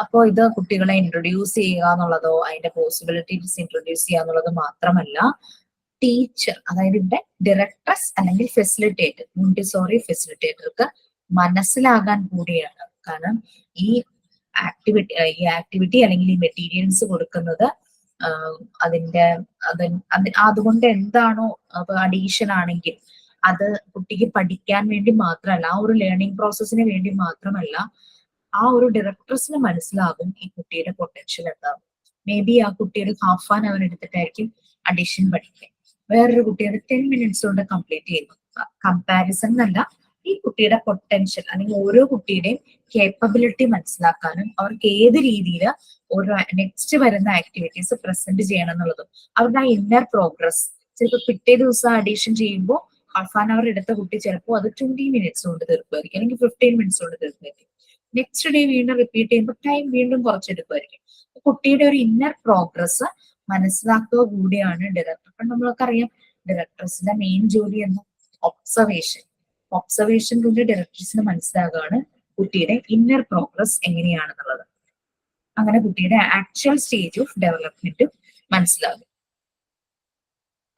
അപ്പോ ഇത് കുട്ടികളെ ഇൻട്രൊഡ്യൂസ് ചെയ്യുക എന്നുള്ളതോ അതിന്റെ പോസിബിലിറ്റീസ് ഇൻട്രൊഡ്യൂസ് ചെയ്യുക എന്നുള്ളത് മാത്രമല്ല, ടീച്ചർ, അതായത് ഇവിടെ ഡയറക്ടർസ് അല്ലെങ്കിൽ ഫെസിലിറ്റേറ്റർ, മോണ്ടിസോറി ഫെസിലിറ്റേറ്റർക്ക് മനസ്സിലാകാൻ കൂടിയാണ്. കാരണം ഈ ആക്ടിവിറ്റി അല്ലെങ്കിൽ ഈ മെറ്റീരിയൽസ് കൊടുക്കുന്നത് അതുകൊണ്ട് എന്താണോ അഡീഷൻ ആണെങ്കിൽ അത് കുട്ടിക്ക് പഠിക്കാൻ വേണ്ടി മാത്രമല്ല, ആ ഒരു ലേണിംഗ് പ്രോസസ്സിന് വേണ്ടി മാത്രമല്ല, ആ ഒരു ഡയറക്ടേഴ്സിന് മനസ്സിലാകും ഈ കുട്ടിയുടെ പൊട്ടൻഷ്യൽ എന്താകും. മേ ബി ആ കുട്ടി ഒരു ഹാഫ് ആൻ അവർ എടുത്തിട്ടായിരിക്കും അഡീഷൻ പഠിക്കുക, വേറൊരു കുട്ടിയുടെ 10 minutes കൊണ്ട് കംപ്ലീറ്റ് ചെയ്യുന്നു. കമ്പാരിസൺ എന്നല്ല, ഈ കുട്ടിയുടെ പൊട്ടൻഷ്യൽ അല്ലെങ്കിൽ ഓരോ കുട്ടിയുടെയും കേപ്പബിലിറ്റി മനസ്സിലാക്കാനും അവർക്ക് ഏത് രീതിയിൽ ഓരോ നെക്സ്റ്റ് വരുന്ന ആക്ടിവിറ്റീസ് പ്രസന്റ് ചെയ്യണം എന്നുള്ളതും അവരുടെ ആ ഇന്നർ പ്രോഗ്രസ്. ചിലപ്പോൾ പിറ്റേ ദിവസം അഡീഷൻ ചെയ്യുമ്പോൾ ഹാഫ് ആൻ അവർ എടുത്ത കുട്ടി ചിലപ്പോൾ അത് 20 minutes കൊണ്ട് തീർക്കുമായിരിക്കും, അല്ലെങ്കിൽ 15 minutes കൊണ്ട് തീർക്കുമായിരിക്കും. നെക്സ്റ്റ് ഡേ വീണ്ടും റിപ്പീറ്റ് ചെയ്യുമ്പോൾ ടൈം വീണ്ടും കുറച്ചെടുക്കുമായിരിക്കും. കുട്ടിയുടെ ഒരു ഇന്നർ പ്രോഗ്രസ് മനസ്സിലാക്കുക കൂടിയാണ് ഡയറക്ടർ. അപ്പം നമ്മൾക്ക് അറിയാം ഡയറക്ടേഴ്സിന്റെ മെയിൻ ജോലി എന്താ? ഒബ്സർവേഷൻ കൊണ്ട് ഡയറക്ടേഴ്സിന് മനസ്സിലാകുകയാണ് കുട്ടിയുടെ ഇന്നർ പ്രോഗ്രസ് എങ്ങനെയാണെന്നുള്ളത്. അങ്ങനെ കുട്ടിയുടെ ആക്ച്വൽ സ്റ്റേജ് ഓഫ് ഡെവലപ്മെന്റ് മനസ്സിലാകും.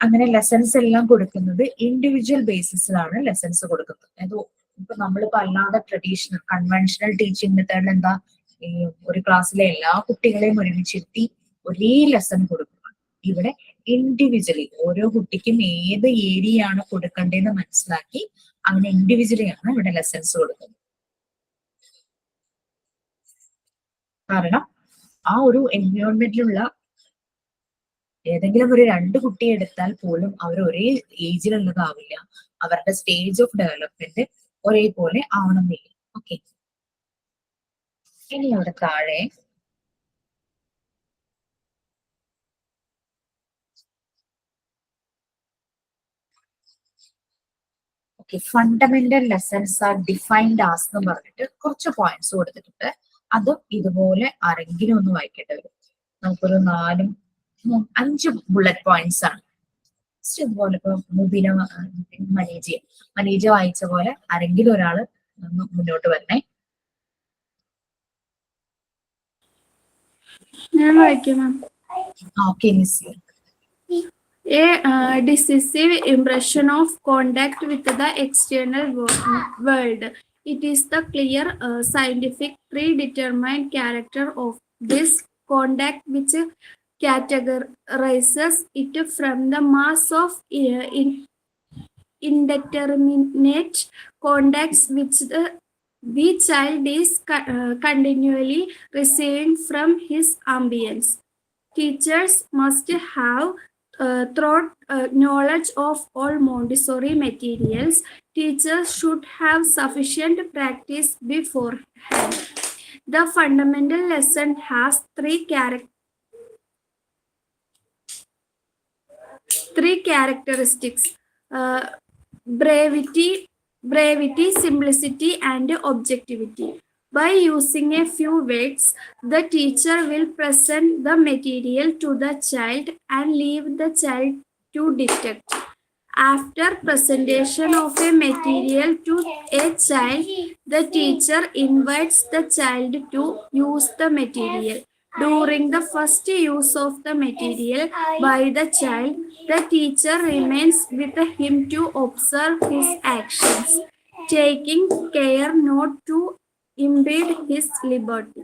അങ്ങനെ ലെസൺസ് എല്ലാം കൊടുക്കുന്നത് ഇൻഡിവിജ്വൽ ബേസിസിലാണ് ലെസൺസ് കൊടുക്കുന്നത്. അതായത് ഇപ്പൊ നമ്മളിപ്പോ അല്ലാതെ ട്രഡീഷണൽ കൺവെൻഷണൽ ടീച്ചിങ് മെത്തേഡിൽ എന്താ, ഈ ഒരു ക്ലാസ്സിലെ എല്ലാ കുട്ടികളെയും ഒരുമിച്ചിരുത്തി ഒരേ ലെസൺ കൊടുക്കുക. ഇവിടെ ഇൻഡിവിജ്വലി ഓരോ കുട്ടിക്കും ഏത് ഏരിയ ആണ് കൊടുക്കേണ്ടതെന്ന് മനസ്സിലാക്കി അങ്ങനെ ഇൻഡിവിജ്വലി ആണ് ഇവിടെ ലെസൺസ് കൊടുക്കുന്നത്. കാരണം ആ ഒരു എൻവയോൺമെന്റിലുള്ള ഏതെങ്കിലും ഒരു 2 കുട്ടിയെ എടുത്താൽ പോലും അവർ ഒരേ ഏജിലുള്ളതാവില്ല. അവരുടെ സ്റ്റേജ് ഓഫ് ഡെവലപ്മെന്റ് ഒരേപോലെ ആവണമെന്നില്ല. ഓക്കെ, ഇനി അവിടെ താഴെ fundamental lessons are defined as എന്ന് പറഞ്ഞിട്ട് കുറച്ച് പോയിന്റ്സ് കൊടുത്തിട്ടുണ്ട്. അത് ഇതുപോലെ ആരെങ്കിലും ഒന്ന് വായിക്കേണ്ടി വരും. നമുക്കൊരു 4-5 ബുള്ളറ്റ് പോയിന്റ്സ് ആണ്. ഇതുപോലെ ഇപ്പൊ മുബിന, മനീജ വായിച്ച പോലെ ആരെങ്കിലും ഒരാള് മുന്നോട്ട് വരണേ. ഞാൻ വായിക്കാം. Okay Nissy. A decisive impression of contact with the external world. It is the clear, scientific, predetermined character of this contact which categorizes it from the mass of indeterminate contacts which the child is continually receiving from his ambience. Teachers must have through knowledge of all Montessori materials. Teachers should have sufficient practice beforehand. The fundamental lesson has three characteristics: brevity, simplicity, and objectivity. By using a few words, the teacher will present the material to the child and leave the child to detect. After presentation of a material to a child, the teacher invites the child to use the material. During the first use of the material by the child, the teacher remains with him to observe his actions, taking care not to impede his liberty.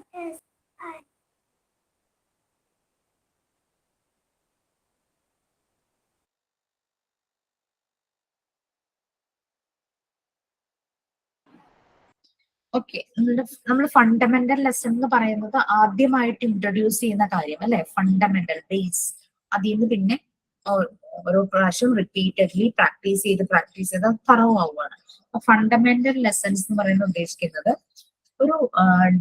Okay, നമ്മൾ fundamental lesson എന്ന് പറയുന്നത് ആദ്യമായിട്ട് introduce ചെയ്യുന്ന കാര്യം അല്ലെ, fundamental base. അതിൽ നിന്ന് പിന്നെ ഓരോ പ്രാവശ്യം റിപ്പീറ്റഡ്ലി പ്രാക്ടീസ് ചെയ്ത് തറവാവുകയാണ്. ഫണ്ടമെന്റൽ ലെസൺസ് എന്ന് പറയുന്നത് ഉദ്ദേശിക്കുന്നത് ഒരു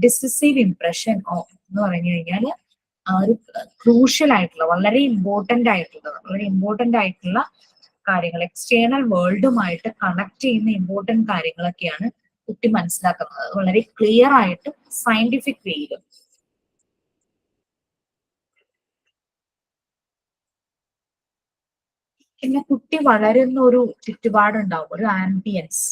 ഡിസിസീവ് ഇംപ്രഷൻ എന്ന് പറഞ്ഞു കഴിഞ്ഞാൽ ഒരു ക്രൂഷ്യൽ ആയിട്ടുള്ള വളരെ ഇമ്പോർട്ടന്റ് ആയിട്ടുള്ള കാര്യങ്ങൾ, എക്സ്റ്റേണൽ വേൾഡുമായിട്ട് കണക്ട് ചെയ്യുന്ന ഇമ്പോർട്ടന്റ് കാര്യങ്ങളൊക്കെയാണ് കുട്ടി മനസ്സിലാക്കുന്നത്, വളരെ ക്ലിയർ ആയിട്ടും സയന്റിഫിക് വേയിലും. പിന്നെ കുട്ടി വളരുന്ന ഒരു ചുറ്റുപാടുണ്ടാവും, ഒരു ആംബിയൻസ്.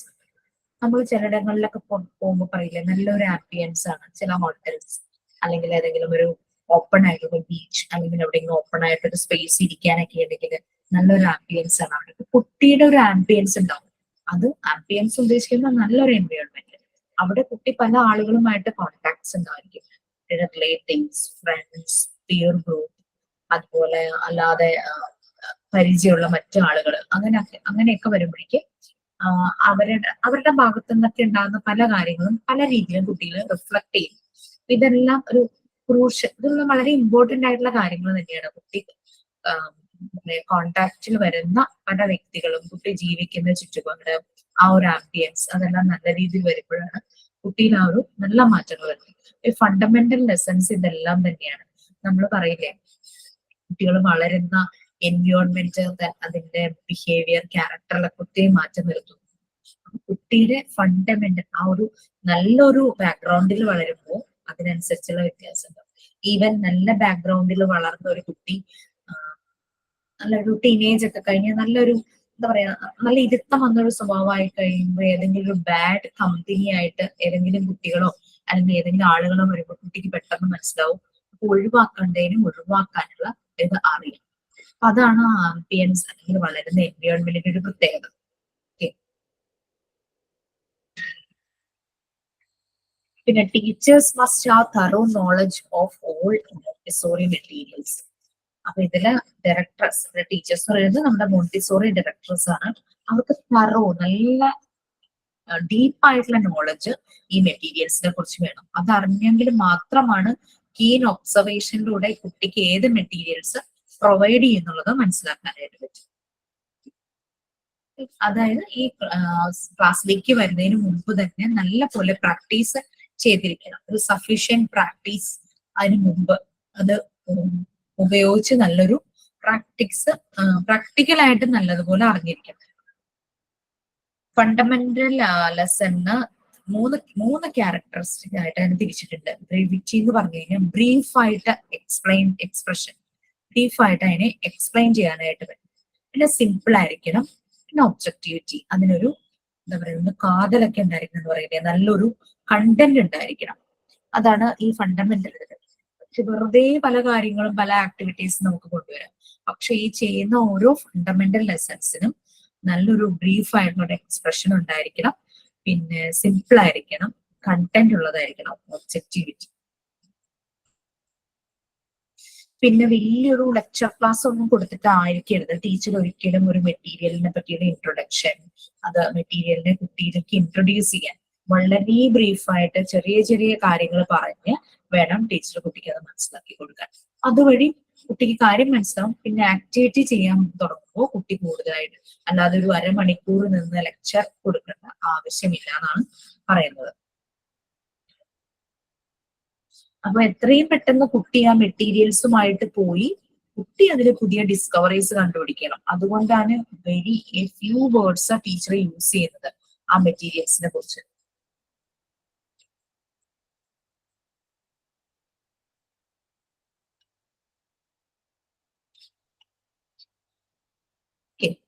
നമ്മൾ ചിലയിടങ്ങളിലൊക്കെ പോകുമ്പോൾ പറയില്ലേ, നല്ലൊരു ആംബിയൻസ് ആണ് ചില ഹോട്ടൽസ്, അല്ലെങ്കിൽ ഏതെങ്കിലും ഒരു ഓപ്പൺ ആയിട്ടുള്ള ബീച്ച്, അല്ലെങ്കിൽ എവിടെയെങ്കിലും ഓപ്പൺ ആയിട്ടൊരു സ്പേസ് ഇരിക്കാനൊക്കെ ഉണ്ടെങ്കിൽ നല്ലൊരു ആംബിയൻസ് ആണ് അവിടെ. കുട്ടിയുടെ ഒരു ആംബിയൻസ് ഉണ്ടാവും. അത് ആംബിയൻസ് ഉദ്ദേശിക്കുന്ന നല്ലൊരു എൻവയോൺമെന്റ്. അവിടെ കുട്ടി പല ആളുകളുമായിട്ട് കോണ്ടാക്ട്സ് ഉണ്ടായിരിക്കും, റിലേറ്റീവ്സ്, ഫ്രണ്ട്സ്, പിയർ ഗ്രൂപ്പ്, അതുപോലെ അല്ലാതെ പരിചയമുള്ള മറ്റു ആളുകൾ, അങ്ങനെയൊക്കെ വരുമ്പോഴേക്ക് അവരുടെ ഭാഗത്തു നിന്നൊക്കെ ഉണ്ടാകുന്ന പല കാര്യങ്ങളും പല രീതിയിലും കുട്ടികൾ റിഫ്ലക്ട് ചെയ്യും. ഇതെല്ലാം ഒരു ഇതെല്ലാം വളരെ ഇമ്പോർട്ടന്റ് ആയിട്ടുള്ള കാര്യങ്ങൾ തന്നെയാണ്. കുട്ടി കോണ്ടാക്റ്റിൽ വരുന്ന പല വ്യക്തികളും, കുട്ടി ജീവിക്കുന്ന ചുറ്റുപാട്, ആ ഒരു ആംബിയൻസ്, അതെല്ലാം നല്ല രീതിയിൽ വരുമ്പോഴാണ് കുട്ടിയിൽ ആ ഒരു നല്ല മാറ്റങ്ങൾ വരുന്നത്. ഫണ്ടമെന്റൽ ലെസൺസ് ഇതെല്ലാം തന്നെയാണ്. നമ്മൾ പറയില്ലേ, കുട്ടികൾ വളരുന്ന എൻവയോൺമെന്റ് അതിന്റെ ബിഹേവിയർ, ക്യാരക്ടറിലൊക്കെ ഒത്തിരി മാറ്റം വരുത്തുന്നു. കുട്ടിയുടെ ഫണ്ടമെന്റൽ ആ ഒരു നല്ലൊരു ബാക്ക്ഗ്രൗണ്ടിൽ വളരുമ്പോൾ അതിനനുസരിച്ചുള്ള വ്യത്യാസം ഉണ്ടാവും. ഈവൻ നല്ല ബാക്ക്ഗ്രൗണ്ടിൽ വളർന്ന ഒരു കുട്ടി നല്ലൊരു ടീനേജ് ഒക്കെ കഴിഞ്ഞ് നല്ലൊരു എന്താ പറയാ, നല്ല ഇരുത്തം വന്നൊരു സ്വഭാവമായി കഴിയുമ്പോൾ ഏതെങ്കിലും ഒരു ബാഡ് കമ്പനി ആയിട്ട് ഏതെങ്കിലും കുട്ടികളോ അല്ലെങ്കിൽ ഏതെങ്കിലും ആളുകളോ വരുമ്പോൾ കുട്ടിക്ക് പെട്ടെന്ന് മനസ്സിലാവും. ഒഴിവാക്കാനുള്ള ഇത് അറിയാം. അപ്പൊ അതാണ് ആംബിയൻസ് അല്ലെങ്കിൽ വളരുന്ന എൻവയോൺമെന്റിന്റെ ഒരു പ്രത്യേകത. പിന്നെ teachers must have thorough knowledge of all Montessori materials. അപ്പൊ ഇതില് ഡയറക്ടേഴ്സ്, ടീച്ചേഴ്സ് പറയുന്നത് നമ്മുടെ മോണ്ടിസോറി ഡയറക്ടേഴ്സ് ആണ്. അവർക്ക് തറോ, നല്ല ഡീപ്പായിട്ടുള്ള നോളജ് ഈ മെറ്റീരിയൽസിനെ കുറിച്ച് വേണം. അതറിഞ്ഞെങ്കിൽ മാത്രമാണ് കീൻ ഒബ്സർവേഷനിലൂടെ കുട്ടിക്ക് ഏത് മെറ്റീരിയൽസ് പ്രൊവൈഡ് ചെയ്യുന്നുള്ളത് മനസ്സിലാക്കാനായിട്ട് പറ്റും. അതായത് ഈ ക്ലാസ്സിലേക്ക് വരുന്നതിന് മുമ്പ് തന്നെ നല്ല പോലെ പ്രാക്ടീസ് ചെയ്തിരിക്കണം. ഒരു സഫീഷ്യന്റ് പ്രാക്ടീസ് അതിന് മുമ്പ് അത് ഉപയോഗിച്ച് നല്ലൊരു പ്രാക്ടിക്കലായിട്ട് നല്ലതുപോലെ അറിഞ്ഞിരിക്കണം. ഫണ്ടമെന്റൽ ലെസണ് മൂന്ന് ക്യാരക്ടറിസ്റ്റിക് ആയിട്ട് അതിന് തിരിച്ചിട്ടുണ്ട്. ബ്രീവിറ്റി എന്ന് പറഞ്ഞു കഴിഞ്ഞാൽ ബ്രീഫായിട്ട് എക്സ്പ്രഷൻ, ബ്രീഫായിട്ട് അതിനെ എക്സ്പ്ലെയിൻ ചെയ്യാനായിട്ട് പറ്റും. പിന്നെ സിമ്പിൾ ആയിരിക്കണം. പിന്നെ ഒബ്ജക്ടിവിറ്റി, അതിനൊരു എന്താ പറയുക, കാതലൊക്കെ ഉണ്ടായിരിക്കണം എന്ന് പറയുന്നത്, നല്ലൊരു കണ്ടന്റ് ഉണ്ടായിരിക്കണം. അതാണ് ഈ ഫണ്ടമെന്റൽ. പക്ഷെ വെറുതെ പല കാര്യങ്ങളും പല ആക്ടിവിറ്റീസും നമുക്ക് കൊണ്ടുവരാം. പക്ഷെ ഈ ചെയ്യുന്ന ഓരോ ഫണ്ടമെന്റൽ ലെസൺസിനും നല്ലൊരു ബ്രീഫ് ആയിട്ടുള്ള ഒരു എക്സ്പ്രഷൻ ഉണ്ടായിരിക്കണം. പിന്നെ സിമ്പിൾ ആയിരിക്കണം, കണ്ടന്റ് ഉള്ളതായിരിക്കണം, ഒബ്ജക്ടിവിറ്റി. പിന്നെ വലിയൊരു ലെക്ചർ ക്ലാസ് ഒന്നും കൊടുത്തിട്ടായിരിക്കരുത് ടീച്ചർ ഒരിക്കലും ഒരു മെറ്റീരിയലിനെ പറ്റിയുള്ള ഇൻട്രൊഡക്ഷൻ, അത് മെറ്റീരിയലിനെ കുട്ടിയിലേക്ക് ഇൻട്രൊഡ്യൂസ് ചെയ്യാൻ വളരെ ബ്രീഫായിട്ട് ചെറിയ ചെറിയ കാര്യങ്ങൾ പറഞ്ഞ് വേണം ടീച്ചർ കുട്ടിക്ക് അത് മനസ്സിലാക്കി കൊടുക്കാൻ. അതുവഴി കുട്ടിക്ക് കാര്യം മനസ്സിലാവും. പിന്നെ ആക്ടിവിറ്റി ചെയ്യാൻ തുടങ്ങുമ്പോൾ കുട്ടി കൂടുതലായിട്ട്, അല്ലാതെ ഒരു അരമണിക്കൂർ നിന്ന് ലെക്ചർ കൊടുക്കേണ്ട ആവശ്യമില്ല എന്നാണ് പറയുന്നത്. അപ്പൊ എത്രയും പെട്ടെന്ന് കുട്ടി ആ മെറ്റീരിയൽസുമായിട്ട് പോയി കുട്ടി അതിൽ പുതിയ ഡിസ്കവറീസ് കണ്ടുപിടിക്കണം. അതുകൊണ്ടാണ് very few words teacher use ചെയ്യുന്നത് ആ മെറ്റീരിയൽസിനെ കുറിച്ച്.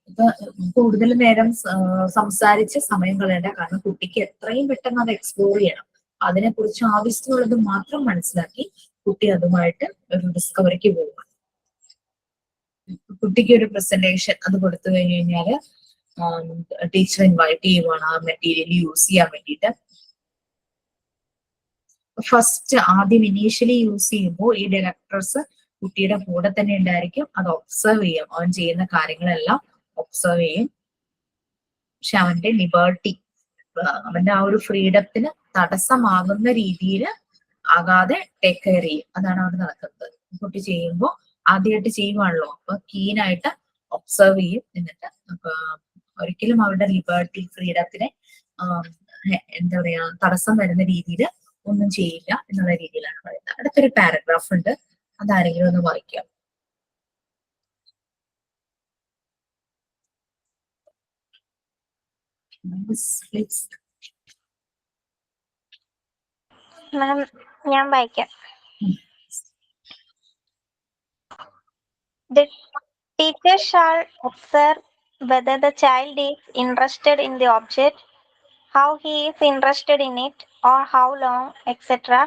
ഇപ്പൊ കൂടുതൽ നേരം സംസാരിച്ച് സമയം കളയേണ്ട, കാരണം കുട്ടിക്ക് എത്രയും പെട്ടെന്ന് അത് എക്സ്പ്ലോർ ചെയ്യണം. അതിനെക്കുറിച്ച് ആവശ്യമുള്ളത് മാത്രം മനസ്സിലാക്കി കുട്ടി അതുമായിട്ട് ഒരു ഡിസ്കവറിക്ക് പോകുക. കുട്ടിക്ക് ഒരു പ്രസന്റേഷൻ അത് കൊടുത്തു കഴിഞ്ഞു കഴിഞ്ഞാല് ടീച്ചർ ഇൻവൈറ്റ് ചെയ്യുവാണ് ആ മെറ്റീരിയൽ യൂസ് ചെയ്യാൻ വേണ്ടിയിട്ട്. ഫസ്റ്റ് ആദ്യം ഇനീഷ്യലി യൂസ് ചെയ്യുമ്പോൾ ഈ ഡയറക്ടേഴ്സ് കുട്ടിയുടെ കൂടെ തന്നെ ഉണ്ടായിരിക്കും. അത് ഒബ്സർവ് ചെയ്യും, അവൻ ചെയ്യുന്ന കാര്യങ്ങളെല്ലാം ഒബ്സർവ് ചെയ്യും. പക്ഷെ അവന്റെ ലിബർട്ടി, അവന്റെ ആ ഒരു ഫ്രീഡത്തിന് തടസ്സമാകുന്ന രീതിയിൽ ആകാതെ ടേക്ക് കെയർ ചെയ്യും. അതാണ് അവിടെ നടക്കുന്നത്. കുട്ടി ചെയ്യുമ്പോൾ ആദ്യമായിട്ട് ചെയ്യുവാണല്ലോ, അപ്പൊ കീനായിട്ട് ഒബ്സർവ് ചെയ്യും. എന്നിട്ട് ഒരിക്കലും അവരുടെ ലിബർട്ടി, ഫ്രീഡത്തിനെ എന്താ പറയാ തടസ്സം വരുന്ന രീതിയിൽ ഒന്നും ചെയ്യില്ല എന്നുള്ള രീതിയിലാണ് പറയുന്നത്. അടുത്തൊരു പാരഗ്രാഫ് ഉണ്ട്, അതാരെങ്കിലും ഒന്ന് വായിക്കാം. മാം, ഞാൻ വായിക്കാം. The teacher shall observe whether the child is interested in the object, how he is interested in it, or how long, etc.,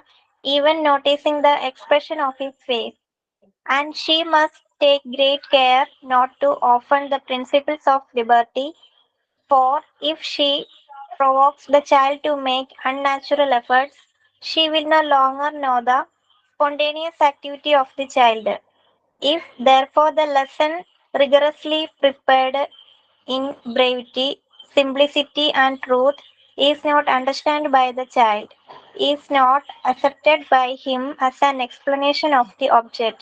even noticing the expression of his face. And she must take great care not to offend the principles of liberty, for if she provokes the child to make unnatural efforts, she will no longer know the spontaneous activity of the child. If therefore the lesson rigorously prepared in brevity, simplicity, and truth is not understood by the child, is not accepted by him as an explanation of the object,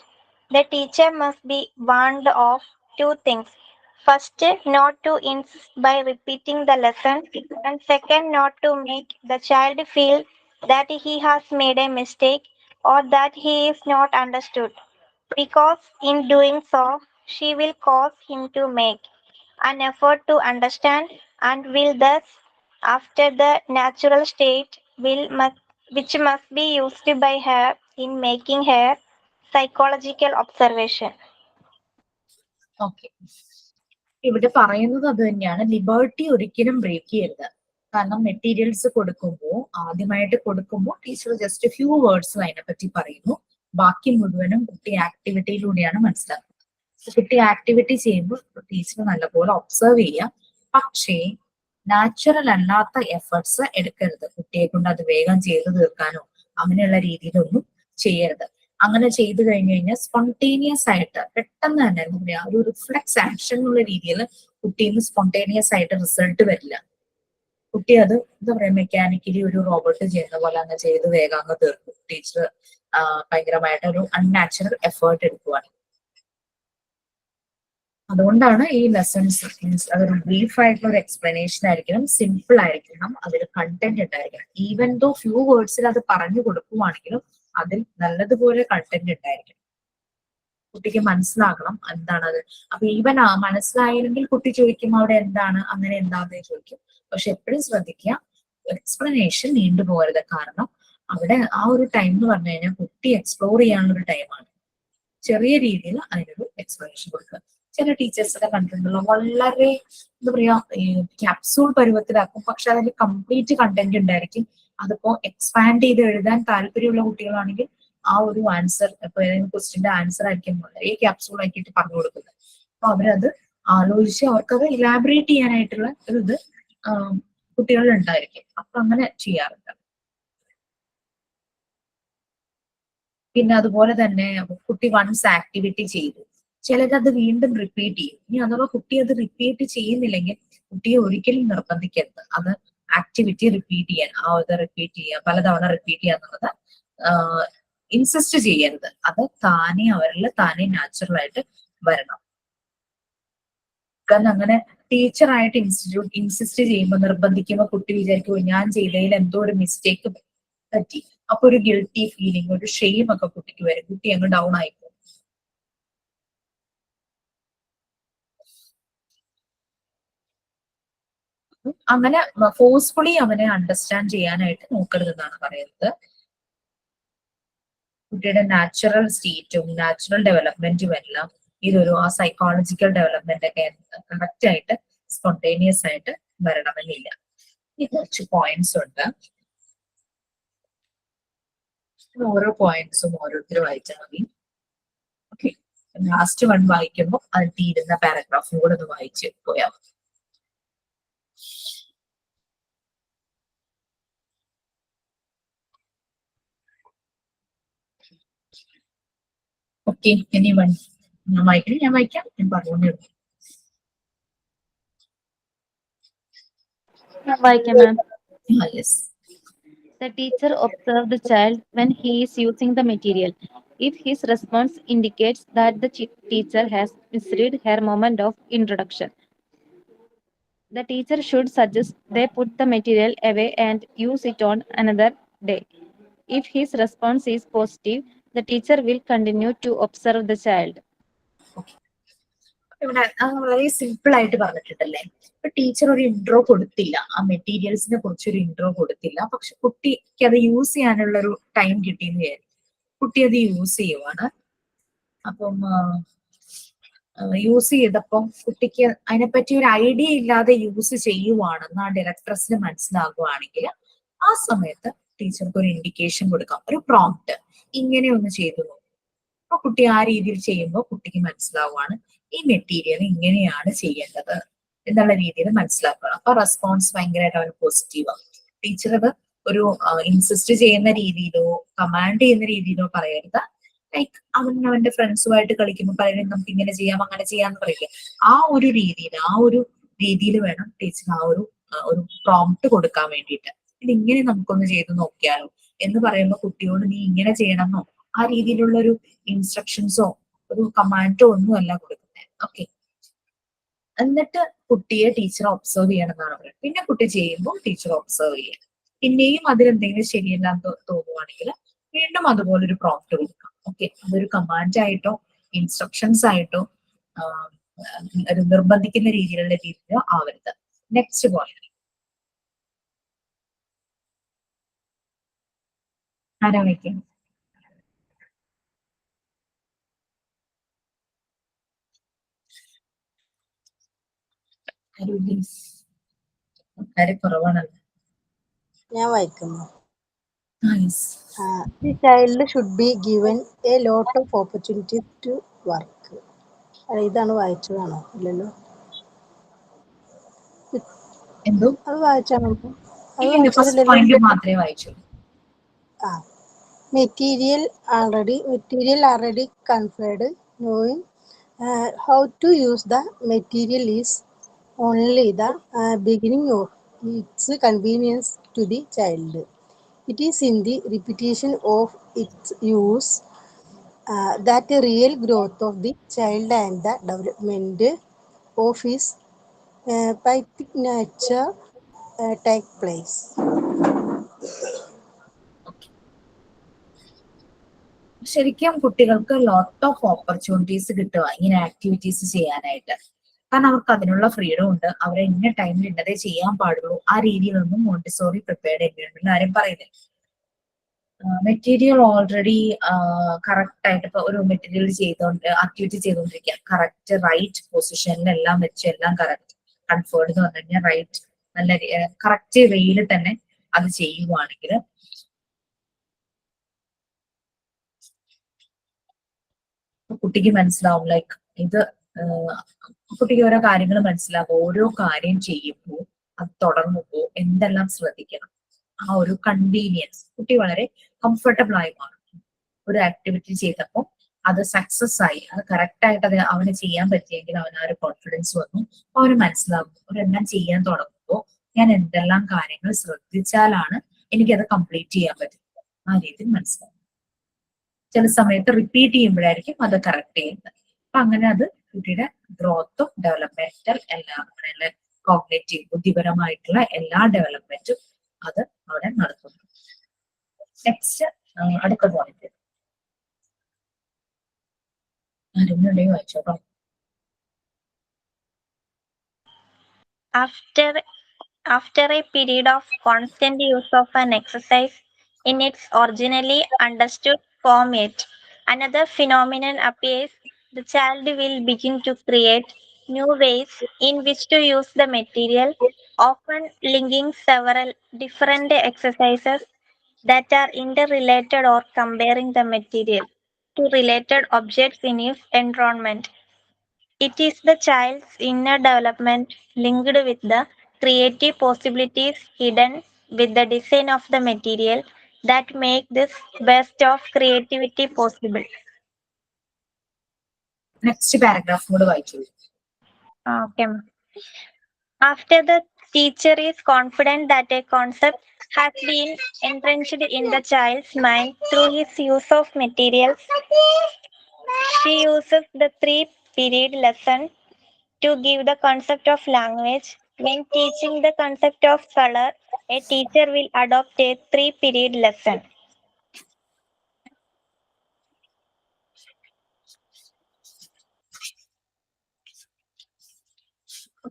the teacher must be warned of two things. First, not to insist by repeating the lesson, and second, not to make the child feel that he has made a mistake or that he is not understood, because in doing so, she will cause him to make an effort to understand and will thus, after the natural state, which must be used by her in making her psychological observation. Okay, ഇവിടെ പറയുന്നത് അത് തന്നെയാണ്, liberty ഒരിക്കലും break ചെയ്യരുത്. കാരണം materials കൊടുക്കുമ്പോൾ, ആദ്യമായിട്ട് കൊടുക്കുമ്പോൾ ടീച്ചർ ജസ്റ്റ് ഫ്യൂ വേർഡ്സ് അതിനെപ്പറ്റി പറയുന്നു, ബാക്കി മുഴുവനും കുട്ടി ആക്ടിവിറ്റിയിലൂടെയാണ് മനസ്സിലാക്കുന്നത്. കുട്ടി ആക്ടിവിറ്റി ചെയ്യുമ്പോൾ ടീച്ചർ നല്ലപോലെ ഒബ്സർവ് ചെയ്യുക, പക്ഷേ നാച്ചുറൽ അല്ലാത്ത എഫേർട്സ് എടുക്കരുത്. കുട്ടിയെ കൊണ്ട് അത് വേഗം ചെയ്ത് തീർക്കാനോ അങ്ങനെയുള്ള രീതിയിലൊന്നും ചെയ്യരുത്. അങ്ങനെ ചെയ്തു കഴിഞ്ഞു കഴിഞ്ഞാൽ സ്പോണ്ടേനിയസ് ആയിട്ട് പെട്ടെന്ന് തന്നെ എന്താ പറയാ, ഒരു റിഫ്ലെക്സ് ആക്ഷൻ എന്നുള്ള രീതിയിൽ കുട്ടിയിൽ നിന്ന് സ്പോണ്ടേനിയസ് ആയിട്ട് റിസൾട്ട് വരില്ല. കുട്ടി അത് എന്താ പറയാ, മെക്കാനിക്കലി ഒരു റോബോട്ട് ചെയ്യുന്ന പോലെ അങ്ങ് ചെയ്ത് വേഗം അങ്ങ് തീർക്കും. ടീച്ചർ ഭയങ്കരമായിട്ട് ഒരു അൺനാച്ചുറൽ എഫേർട്ട് എടുക്കുവാണ്. അതുകൊണ്ടാണ് ഈ ലെസൺസ് മീൻസ് അതൊരു ബ്രീഫ് ആയിട്ടുള്ള ഒരു എക്സ്പ്ലനേഷൻ ആയിരിക്കണം, സിമ്പിൾ ആയിരിക്കണം, അതിൽ കണ്ടന്റ് ഉണ്ടായിരിക്കണം. ഈവൻ ദോ ഫ്യൂ വേർഡ്സിൽ അത് പറഞ്ഞു കൊടുക്കുവാണെങ്കിലും അതിൽ നല്ലതുപോലെ കണ്ടന്റ് ഉണ്ടായിരിക്കണം. കുട്ടിക്ക് മനസ്സിലാകണം എന്താണത്. അപ്പൊ ഈവൻ മനസ്സിലായില്ലെങ്കിൽ കുട്ടി ചോദിക്കും അവിടെ എന്താണ്, അങ്ങനെ എന്താന്ന് ചോദിക്കും. പക്ഷെ എപ്പോഴും ശ്രദ്ധിക്കുക, എക്സ്പ്ലനേഷൻ നീണ്ടുപോകരുത്. കാരണം അവിടെ ആ ഒരു ടൈം എന്ന് പറഞ്ഞു കഴിഞ്ഞാൽ കുട്ടി എക്സ്പ്ലോർ ചെയ്യാനുള്ള ഒരു ടൈമാണ്. ചെറിയ രീതിയിൽ അതിനൊരു എക്സ്പ്ലനേഷൻ കൊടുക്കുക. ചില ടീച്ചേഴ്സൊക്കെ കണ്ടിട്ടുണ്ടല്ലോ, വളരെ എന്താ പറയാ ക്യാപ്സൂൾ പരുവത്തിലാക്കും, പക്ഷെ അതിൽ കംപ്ലീറ്റ് കണ്ടന്റ് ഉണ്ടായിരിക്കും. അതിപ്പോ എക്സ്പാൻഡ് ചെയ്ത് എഴുതാൻ താല്പര്യമുള്ള കുട്ടികളാണെങ്കിൽ ആ ഒരു ആൻസർ, ഇപ്പൊ ഏതെങ്കിലും ക്വസ്റ്റ്യന്റെ ആൻസർ ആയിരിക്കും വളരെ ക്യാപ്സൂൾ ആക്കിയിട്ട് പറഞ്ഞു കൊടുക്കുന്നത്. അപ്പൊ അവരത് ആലോചിച്ച് അവർക്കത് ഇലാബറേറ്റ് ചെയ്യാനായിട്ടുള്ള ഒരു ഇത് കുട്ടികളിൽ ഉണ്ടായിരിക്കും. അപ്പൊ അങ്ങനെ ചെയ്യാറുണ്ട്. പിന്നെ അതുപോലെ തന്നെ കുട്ടി വൺസ് ആക്ടിവിറ്റി ചെയ്തു, ചിലരത് വീണ്ടും റിപ്പീറ്റ് ചെയ്യും. ഇനി അഥവാ കുട്ടി അത് റിപ്പീറ്റ് ചെയ്യുന്നില്ലെങ്കിൽ കുട്ടിയെ ഒരിക്കലും നിർബന്ധിക്കരുത് അത് ആക്ടിവിറ്റി റിപ്പീറ്റ് ചെയ്യാൻ. റിപ്പീറ്റ് ചെയ്യുക, പലതവണ റിപ്പീറ്റ് ചെയ്യുക എന്നുള്ളത് ഇൻസിസ്റ്റ് ചെയ്യരുത്. അത് താനെ അവരിൽ താനെ നാച്ചുറൽ ആയിട്ട് വരണം. കാരണം അങ്ങനെ ടീച്ചറായിട്ട് ഇൻസിസ്റ്റ് ചെയ്യുമ്പോൾ, നിർബന്ധിക്കുമ്പോൾ കുട്ടി വിചാരിക്കുമോ ഞാൻ ചെയ്തതിൽ എന്തോ ഒരു മിസ്റ്റേക്ക് പറ്റി. അപ്പൊ ഒരു ഗിൽറ്റി ഫീലിംഗ്, ഒരു ഷെയിം ഒക്കെ കുട്ടിക്ക് വരും. കുട്ടി അങ്ങ് ഡൗൺ ആയിപ്പോ. അങ്ങനെ ഫോഴ്സ്ഫുള്ളി അവനെ അണ്ടർസ്റ്റാൻഡ് ചെയ്യാനായിട്ട് നോക്കരുതെന്നാണ് പറയുന്നത്. കുട്ടിയുടെ നാച്ചുറൽ സ്റ്റേറ്റും നാച്ചുറൽ ഡെവലപ്മെന്റും എല്ലാം ഇതൊരു ആ സൈക്കോളജിക്കൽ ഡെവലപ്മെന്റ് ഒക്കെ കറക്റ്റ് ആയിട്ട് സ്പോണ്ടേനിയസ് ആയിട്ട് വരണമെന്നില്ല. ഈ കുറച്ച് പോയിന്റ്സ് ഉണ്ട്, ഓരോ പോയിന്റ്സും ഓരോരുത്തരും വായിച്ചാൽ മതി. ഓക്കെ, ലാസ്റ്റ് വൺ വായിക്കുമ്പോൾ അത് തീരുന്ന പാരഗ്രാഫും കൂടെ ഒന്ന് വായിച്ച് പോയാൽ മതി. ഓക്കെ, ഇനി വൺ ഞാൻ വായിക്കാം, ഞാൻ പറഞ്ഞേ ഉള്ളൂ. ma'am. Yes. The teacher observes the child when he is using the material. If his response indicates that the teacher has misread her moment of introduction, the teacher should suggest they put the material away and use it on another day. If his response is positive, the teacher will continue to observe the child. ഇവിടെ വളരെ simple ആയിട്ട് പറഞ്ഞിട്ടുണ്ടല്ലേ. ഇപ്പൊ teacher ഒരു intro കൊടുത്തില്ല, ആ മെറ്റീരിയൽസിനെ കുറിച്ച് ഒരു intro കൊടുത്തില്ല, പക്ഷെ കുട്ടിക്ക് അത് യൂസ് ചെയ്യാനുള്ള ഒരു ടൈം കിട്ടിയെന്ന് വിചാരിക്കും. കുട്ടി അത് യൂസ് ചെയ്യുവാണ്. അപ്പം യൂസ് ചെയ്തപ്പം കുട്ടിക്ക് അതിനെപ്പറ്റി ഒരു ഐഡിയ ഇല്ലാതെ യൂസ് ചെയ്യുവാണെന്ന് ആ ഡയറക്ടറസിന് മനസ്സിലാകുവാണെങ്കിൽ ആ സമയത്ത് ടീച്ചർക്ക് ഒരു ഇൻഡിക്കേഷൻ കൊടുക്കാം, ഒരു പ്രോംപ്റ്റ്, ഇങ്ങനെ ഒന്ന് ചെയ്തു നോക്കും. അപ്പൊ കുട്ടി ആ രീതിയിൽ ചെയ്യുമ്പോൾ കുട്ടിക്ക് മനസ്സിലാവുകയാണ് ഈ മെറ്റീരിയൽ ഇങ്ങനെയാണ് ചെയ്യേണ്ടത് എന്നുള്ള രീതിയിൽ മനസ്സിലാക്കണം. അപ്പൊ റെസ്പോൺസ് ഭയങ്കരമായിട്ട് അവന് പോസിറ്റീവ് ആവും. ടീച്ചർ അത് ഒരു ഇൻസിസ്റ്റ് ചെയ്യുന്ന രീതിയിലോ കമാൻഡ് ചെയ്യുന്ന രീതിയിലോ പറയരുത്. ലൈക്ക് അവന്റെ ഫ്രണ്ട്സുമായിട്ട് കളിക്കുമ്പോൾ പലരും നമുക്ക് ഇങ്ങനെ ചെയ്യാം അങ്ങനെ ചെയ്യാന്ന് പറയില്ലേ, ആ ഒരു രീതിയിൽ വേണം ടീച്ചർ ആ ഒരു പ്രോംപ്റ്റ് കൊടുക്കാൻ വേണ്ടിയിട്ട്. ഇതിങ്ങനെ നമുക്കൊന്ന് ചെയ്ത് നോക്കിയാലോ എന്ന് പറയുമ്പോൾ കുട്ടിയോട് നീ ഇങ്ങനെ ചെയ്യണമെന്നോ ആ രീതിയിലുള്ള ഒരു ഇൻസ്ട്രക്ഷൻസോ ഒരു കമാൻഡോ ഒന്നും അല്ല കൊടുക്കുന്നത്. ഓക്കെ, എന്നിട്ട് കുട്ടിയെ ടീച്ചർ ഒബ്സർവ് ചെയ്യണം എന്നാണ് പറയുന്നത്. പിന്നെ കുട്ടി ചെയ്യുമ്പോൾ ടീച്ചർ ഒബ്സർവ് ചെയ്യുക. പിന്നെയും അതിലെന്തെങ്കിലും ശരിയല്ലാന്ന് തോന്നുവാണെങ്കിൽ വീണ്ടും അതുപോലെ ഒരു പ്രോംപ്റ്റ് കൊടുക്കാം. ഓക്കെ, അതൊരു കമാൻഡ് ആയിട്ടോ ഇൻസ്ട്രക്ഷൻസ് ആയിട്ടോ ഒരു നിർബന്ധിക്കുന്ന രീതിയിലോ ആവരുത്. നെക്സ്റ്റ് പോയിന്റ് ആരാ വയ്ക്കുന്നത്? വളരെ കുറവാണല്ലോ. ഞാൻ വായിക്കുന്നു. Nice. The child should be given a lot of opportunities to work. ഇതാണ് വായിച്ചതാണോ? ഇല്ലല്ലോ. എന്തോ അത് വായിച്ചാണോ? അത് ഫസ്റ്റ് വായിച്ചതില്ലല്ലോ. പോയിന്റ് മാത്രമേ വായിച്ചു. ആ material already conferred. Knowing how to use the material is only the beginning of its convenience to the child. It is in the repetition of its use that the real growth of the child and the development of his psychic nature take place. ശരിക്കും കുട്ടികൾക്ക് lot of opportunities കിട്ടുക ഇങ്ങനെ activities ചെയ്യാനായിട്ട്. കാരണം അവർക്ക് അതിനുള്ള freedom ഉണ്ട്. അവരെ ഇന്ന ടൈമിൽ ഇന്നതേ ചെയ്യാൻ പാടുള്ളൂ. ആ രീതിയിലൊന്നും മോണ്ടിസോറി പ്രിപ്പയർഡ് എൻവയോൺമെന്റിൽ ആരും പറയുന്നില്ല. മെറ്റീരിയൽ ഓൾറെഡി കറക്റ്റ് ആയിട്ട് ഇപ്പൊ ഒരു മെറ്റീരിയൽ ആക്ടിവിറ്റി ചെയ്തുകൊണ്ടിരിക്കുക, കറക്റ്റ് റൈറ്റ് പൊസിഷനിൽ എല്ലാം വെച്ച് എല്ലാം കറക്റ്റ് കൺഫേർഡ് എന്ന് പറഞ്ഞു കഴിഞ്ഞാൽ റൈറ്റ് നല്ല കറക്റ്റ് വേയിൽ തന്നെ അത് ചെയ്യുവാണെങ്കിൽ കുട്ടിക്ക് മനസ്സിലാവും. ലൈക്ക് ഇത് കുട്ടിക്ക് ഓരോ കാര്യങ്ങൾ മനസ്സിലാവും. ഓരോ കാര്യം ചെയ്യുമ്പോൾ അത് തുടങ്ങുമ്പോൾ എന്തെല്ലാം ശ്രദ്ധിക്കണം, ആ ഒരു കൺവീനിയൻസ് കുട്ടി വളരെ കംഫർട്ടബിൾ ആയി മാറും. ഒരു ആക്ടിവിറ്റി ചെയ്തപ്പോൾ അത് സക്സസ് ആയി, അത് കറക്റ്റ് ആയിട്ട് അത് അവന് ചെയ്യാൻ പറ്റിയെങ്കിൽ അവന് ആ ഒരു കോൺഫിഡൻസ് വന്നു. അവന് മനസ്സിലാവും ഒരെണ്ണം ചെയ്യാൻ തുടങ്ങുമ്പോൾ ഞാൻ എന്തെല്ലാം കാര്യങ്ങൾ ശ്രദ്ധിച്ചാലാണ് എനിക്കത് കംപ്ലീറ്റ് ചെയ്യാൻ പറ്റുന്നത്. ആ രീതിയിൽ മനസ്സിലാവും. ചില സമയത്ത് റിപ്പീറ്റ് ചെയ്യുമ്പോഴായിരിക്കും അത് കറക്റ്റ് ചെയ്യുന്നത്. അപ്പൊ അങ്ങനെ അത് കുട്ടിയുടെ ഗ്രോത്തും ഡെവലപ്മെന്റൽ എല്ലാം കോഗ്നേറ്റീവ് ബുദ്ധിപരമായിട്ടുള്ള എല്ലാ ഡെവലപ്മെന്റും അത് അവിടെ നടത്തുന്നു. നെക്സ്റ്റ് അടുത്ത പോയിന്റ് ആരെങ്കിലും വായിച്ചോട്ടോ. After a period of constant use of an exercise in its originally understood format, another phenomenon appears. The child will begin to create new ways in which to use the material, often linking several different exercises that are interrelated or comparing the material to related objects in its environment. It is the child's inner development linked with the creative possibilities hidden with the design of the material that make this best of creativity possible. Next paragraph കൂടെ വായിച്ചു. Okay. After the teacher is confident that a concept has been entrenched in the child's mind through his use of materials, she uses the 3-period lesson to give the concept of language. When teaching the concept of color, a teacher will adopt a 3-period lesson.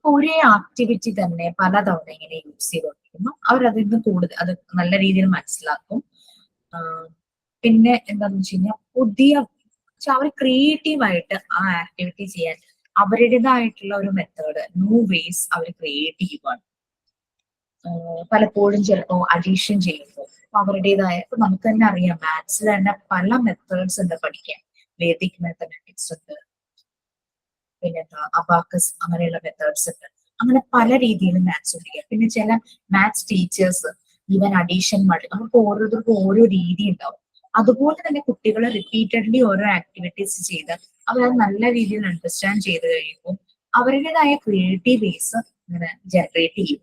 അപ്പൊ ഒരേ activity തന്നെ പലതവണ ഇങ്ങനെ use ചെയ്തുകൊണ്ടിരിക്കുമ്പോൾ അവരതിൽ നിന്ന് കൂടുതൽ അത് നല്ല രീതിയിൽ മനസ്സിലാക്കും. പിന്നെ എന്താന്ന് വെച്ച് കഴിഞ്ഞാൽ അവർ ക്രിയേറ്റീവ് ആയിട്ട് ആ ആക്ടിവിറ്റി ചെയ്യാൻ അവരുടേതായിട്ടുള്ള ഒരു മെത്തേഡ്, ന്യൂ വേസ് അവർ ക്രിയേറ്റ് ചെയ്യുവാണ്. പലപ്പോഴും ചിലപ്പോൾ അഡീഷൻ ചെയ്യുമ്പോൾ അവരുടേതായ, ഇപ്പൊ നമുക്ക് തന്നെ അറിയാം മാത്സിൽ തന്നെ പല മെത്തേഡ്സ് ഉണ്ട് പഠിക്കാൻ. വേദിക് മാത്തമാറ്റിക്സ് ഉണ്ട്, പിന്നെന്താ അബാക്കസ്, അങ്ങനെയുള്ള മെത്തേഡ്സ് ഉണ്ട്. അങ്ങനെ പല രീതിയിൽ മാത്സ് പഠിക്കാം. പിന്നെ ചില മാത്സ് ടീച്ചേഴ്സ് ഈവൻ അഡീഷൻ അവർക്ക് ഓരോരുത്തർക്കും ഓരോ രീതി ഉണ്ടാവും. അതുപോലെ തന്നെ കുട്ടികൾ റിപ്പീറ്റഡ്ലി ഓരോ ആക്ടിവിറ്റീസ് ചെയ്ത് അവരത് നല്ല രീതിയിൽ അണ്ടർസ്റ്റാൻഡ് ചെയ്ത് കഴിയുമ്പോൾ അവരുടേതായ ക്രിയേറ്റീവ് ബേസ് ഇങ്ങനെ ജനറേറ്റ് ചെയ്യും.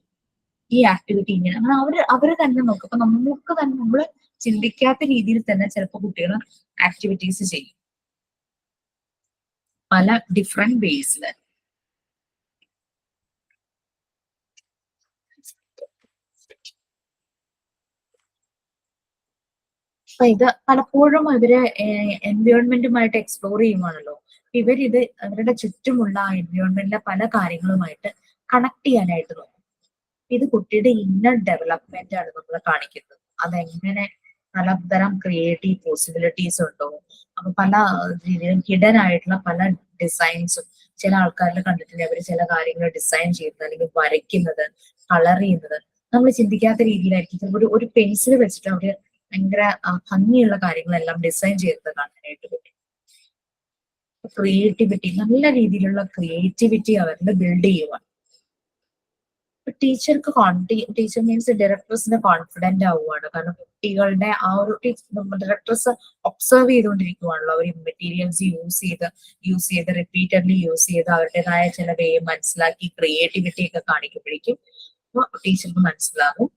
ഈ ആക്ടിവിറ്റി ഇങ്ങനെ അങ്ങനെ അവര് തന്നെ നോക്കും. അപ്പൊ നമുക്ക് തന്നെ നമ്മൾ ചിന്തിക്കാത്ത രീതിയിൽ തന്നെ ചിലപ്പോൾ കുട്ടികൾ ആക്ടിവിറ്റീസ് ചെയ്യും പല ഡിഫറെന്റ് ബേസിൽ. അപ്പൊ ഇത് പലപ്പോഴും ഇവര് എൻവയോൺമെന്റുമായിട്ട് എക്സ്പ്ലോർ ചെയ്യുവാണല്ലോ. ഇവരിത് അവരുടെ ചുറ്റുമുള്ള ആ എൻവയോൺമെന്റിലെ പല കാര്യങ്ങളുമായിട്ട് കണക്ട് ചെയ്യാനായിട്ട് നോക്കും. ഇത് കുട്ടിയുടെ ഇന്നർ ഡെവലപ്മെന്റ് ആണ് നമ്മൾ കാണിക്കുന്നത്. അതെങ്ങനെ പലതരം ക്രിയേറ്റീവ് പോസിബിലിറ്റീസ് ഉണ്ടോ, അപ്പൊ പല രീതിയിലും ഹിഡൻ ആയിട്ടുള്ള പല ഡിസൈൻസും ചില ആൾക്കാരിൽ കണ്ടിട്ടില്ല. അവർ ചില കാര്യങ്ങൾ ഡിസൈൻ ചെയ്യുന്നത് അല്ലെങ്കിൽ വരയ്ക്കുന്നത്, കളർ ചെയ്യുന്നത് നമ്മൾ ചിന്തിക്കാത്ത രീതിയിലായിരിക്കും. ചിലപ്പോൾ ഒരു പെൻസിൽ വെച്ചിട്ട് അവര് ഭയങ്കര ഭംഗിയുള്ള കാര്യങ്ങളെല്ലാം ഡിസൈൻ ചെയ്തത് കാണാനായിട്ട് പറ്റും. ക്രിയേറ്റിവിറ്റി, നല്ല രീതിയിലുള്ള ക്രിയേറ്റിവിറ്റി അവരിൽ ബിൽഡ് ചെയ്യുവാണ്. ടീച്ചർ മീൻസ് ഡയറക്ടേഴ്സിന് കോൺഫിഡന്റ് ആവുകയാണ്. കാരണം കുട്ടികളുടെ ആ ഒരു ഡയറക്ടേഴ്സ് ഒബ്സർവ് ചെയ്തുകൊണ്ടിരിക്കുവാണല്ലോ. അവർ മെറ്റീരിയൽസ് യൂസ് ചെയ്ത് റിപ്പീറ്റഡ്ലി യൂസ് ചെയ്ത് അവരുടേതായ ചില വേ മനസ്സിലാക്കി ക്രിയേറ്റിവിറ്റി ഒക്കെ കാണിക്കുമ്പോഴേക്കും ടീച്ചർക്ക് മനസ്സിലാകും,